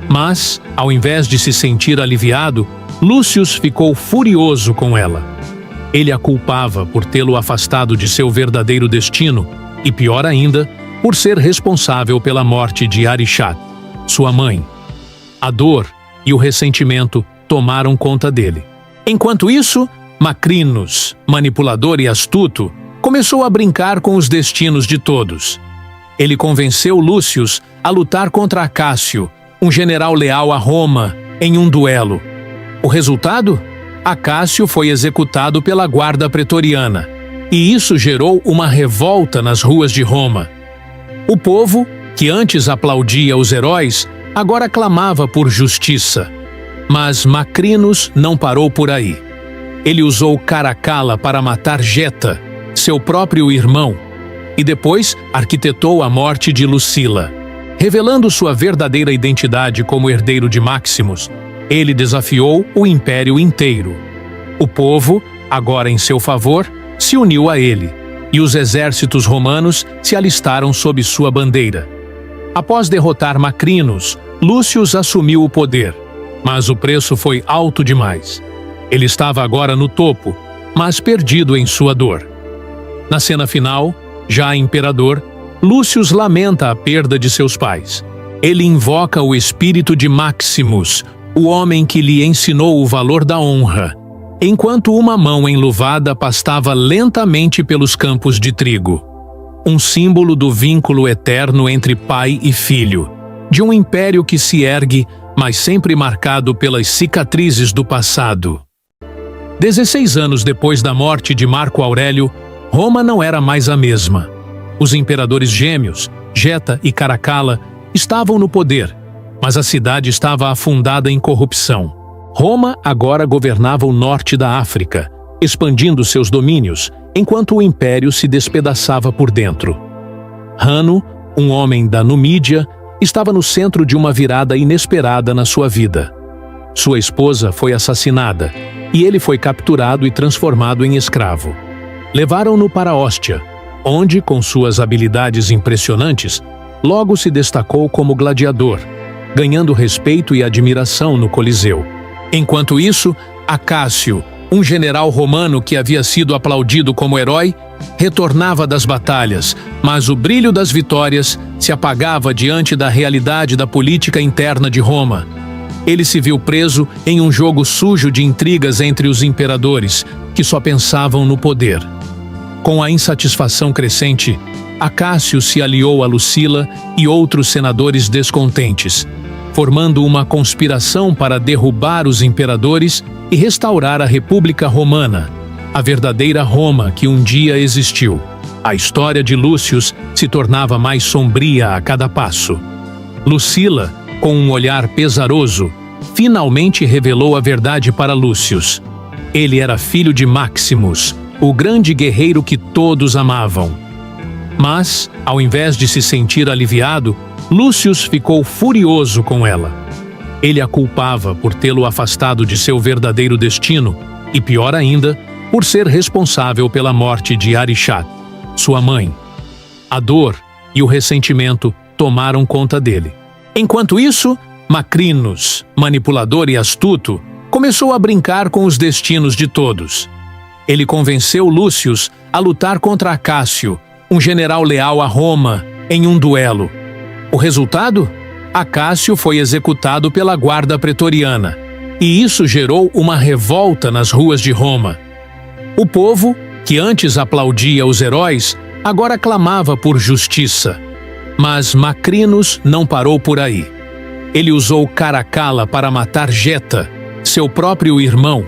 Speaker 1: Mas, ao invés de se sentir aliviado, Lúcio ficou furioso com ela. Ele a culpava por tê-lo afastado de seu verdadeiro destino e, pior ainda, por ser responsável pela morte de Arishat, sua mãe. A dor e o ressentimento tomaram conta dele. Enquanto isso, Macrinos, manipulador e astuto, começou a brincar com os destinos de todos. Ele convenceu Lúcio a lutar contra Acácio, um general leal a Roma, em um duelo. O resultado? Acácio foi executado pela guarda pretoriana, e isso gerou uma revolta nas ruas de Roma. O povo, que antes aplaudia os heróis, agora clamava por justiça. Mas Macrinos não parou por aí. Ele usou Caracalla para matar Geta, seu próprio irmão, e depois arquitetou a morte de Lucila. Revelando sua verdadeira identidade como herdeiro de Maximus, ele desafiou o império inteiro. O povo, agora em seu favor, se uniu a ele, e os exércitos romanos se alistaram sob sua bandeira. Após derrotar Macrinos, Lúcio assumiu o poder, mas o preço foi alto demais. Ele estava agora no topo, mas perdido em sua dor. Na cena final, já imperador, Lúcio lamenta a perda de seus pais. Ele invoca o espírito de Maximus, o homem que lhe ensinou o valor da honra, enquanto uma mão enluvada pastava lentamente pelos campos de trigo. Um símbolo do vínculo eterno entre pai e filho, de um império que se ergue, mas sempre marcado pelas cicatrizes do passado. 16 anos depois da morte de Marco Aurélio, Roma não era mais a mesma. Os imperadores gêmeos, Geta e Caracalla, estavam no poder, mas a cidade estava afundada em corrupção. Roma agora governava o norte da África, expandindo seus domínios, enquanto o império se despedaçava por dentro. Hanno, um homem da Numídia, estava no centro de uma virada inesperada na sua vida. Sua esposa foi assassinada e ele foi capturado e transformado em escravo. Levaram-no para Óstia, onde, com suas habilidades impressionantes, logo se destacou como gladiador, ganhando respeito e admiração no Coliseu. Enquanto isso, Acácio, um general romano que havia sido aplaudido como herói, retornava das batalhas, mas o brilho das vitórias se apagava diante da realidade da política interna de Roma. Ele se viu preso em um jogo sujo de intrigas entre os imperadores, que só pensavam no poder. Com a insatisfação crescente, Acácio se aliou a Lucila e outros senadores descontentes, formando uma conspiração para derrubar os imperadores e restaurar a República Romana, a verdadeira Roma que um dia existiu. A história de Lúcio se tornava mais sombria a cada passo. Lucila, com um olhar pesaroso, finalmente revelou a verdade para Lúcio. Ele era filho de Maximus, o grande guerreiro que todos amavam. Mas, ao invés de se sentir aliviado, Lúcio ficou furioso com ela. Ele a culpava por tê-lo afastado de seu verdadeiro destino e, pior ainda, por ser responsável pela morte de Arishat, sua mãe. A dor e o ressentimento tomaram conta dele. Enquanto isso, Macrinos, manipulador e astuto, começou a brincar com os destinos de todos. Ele convenceu Lúcio a lutar contra Acácio, um general leal a Roma, em um duelo. O resultado? Acácio foi executado pela guarda pretoriana, e isso gerou uma revolta nas ruas de Roma. O povo, que antes aplaudia os heróis, agora clamava por justiça. Mas Macrinos não parou por aí. Ele usou Caracalla para matar Geta, seu próprio irmão,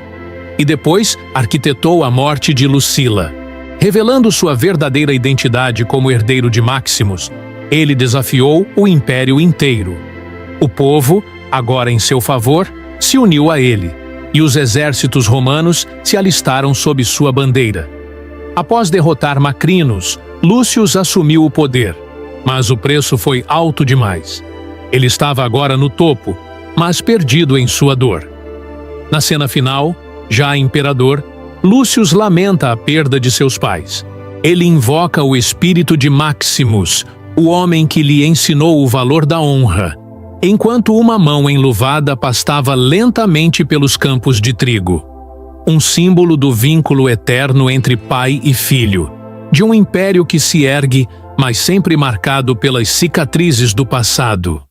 Speaker 1: e depois arquitetou a morte de Lucila. Revelando sua verdadeira identidade como herdeiro de Maximus, ele desafiou o império inteiro. O povo, agora em seu favor, se uniu a ele, e os exércitos romanos se alistaram sob sua bandeira. Após derrotar Macrinos, Lúcio assumiu o poder, mas o preço foi alto demais. Ele estava agora no topo, mas perdido em sua dor. Na cena final, já imperador, Lúcio lamenta a perda de seus pais. Ele invoca o espírito de Maximus, o homem que lhe ensinou o valor da honra, enquanto uma mão enluvada pastava lentamente pelos campos de trigo. Um símbolo do vínculo eterno entre pai e filho, de um império que se ergue, mas sempre marcado pelas cicatrizes do passado.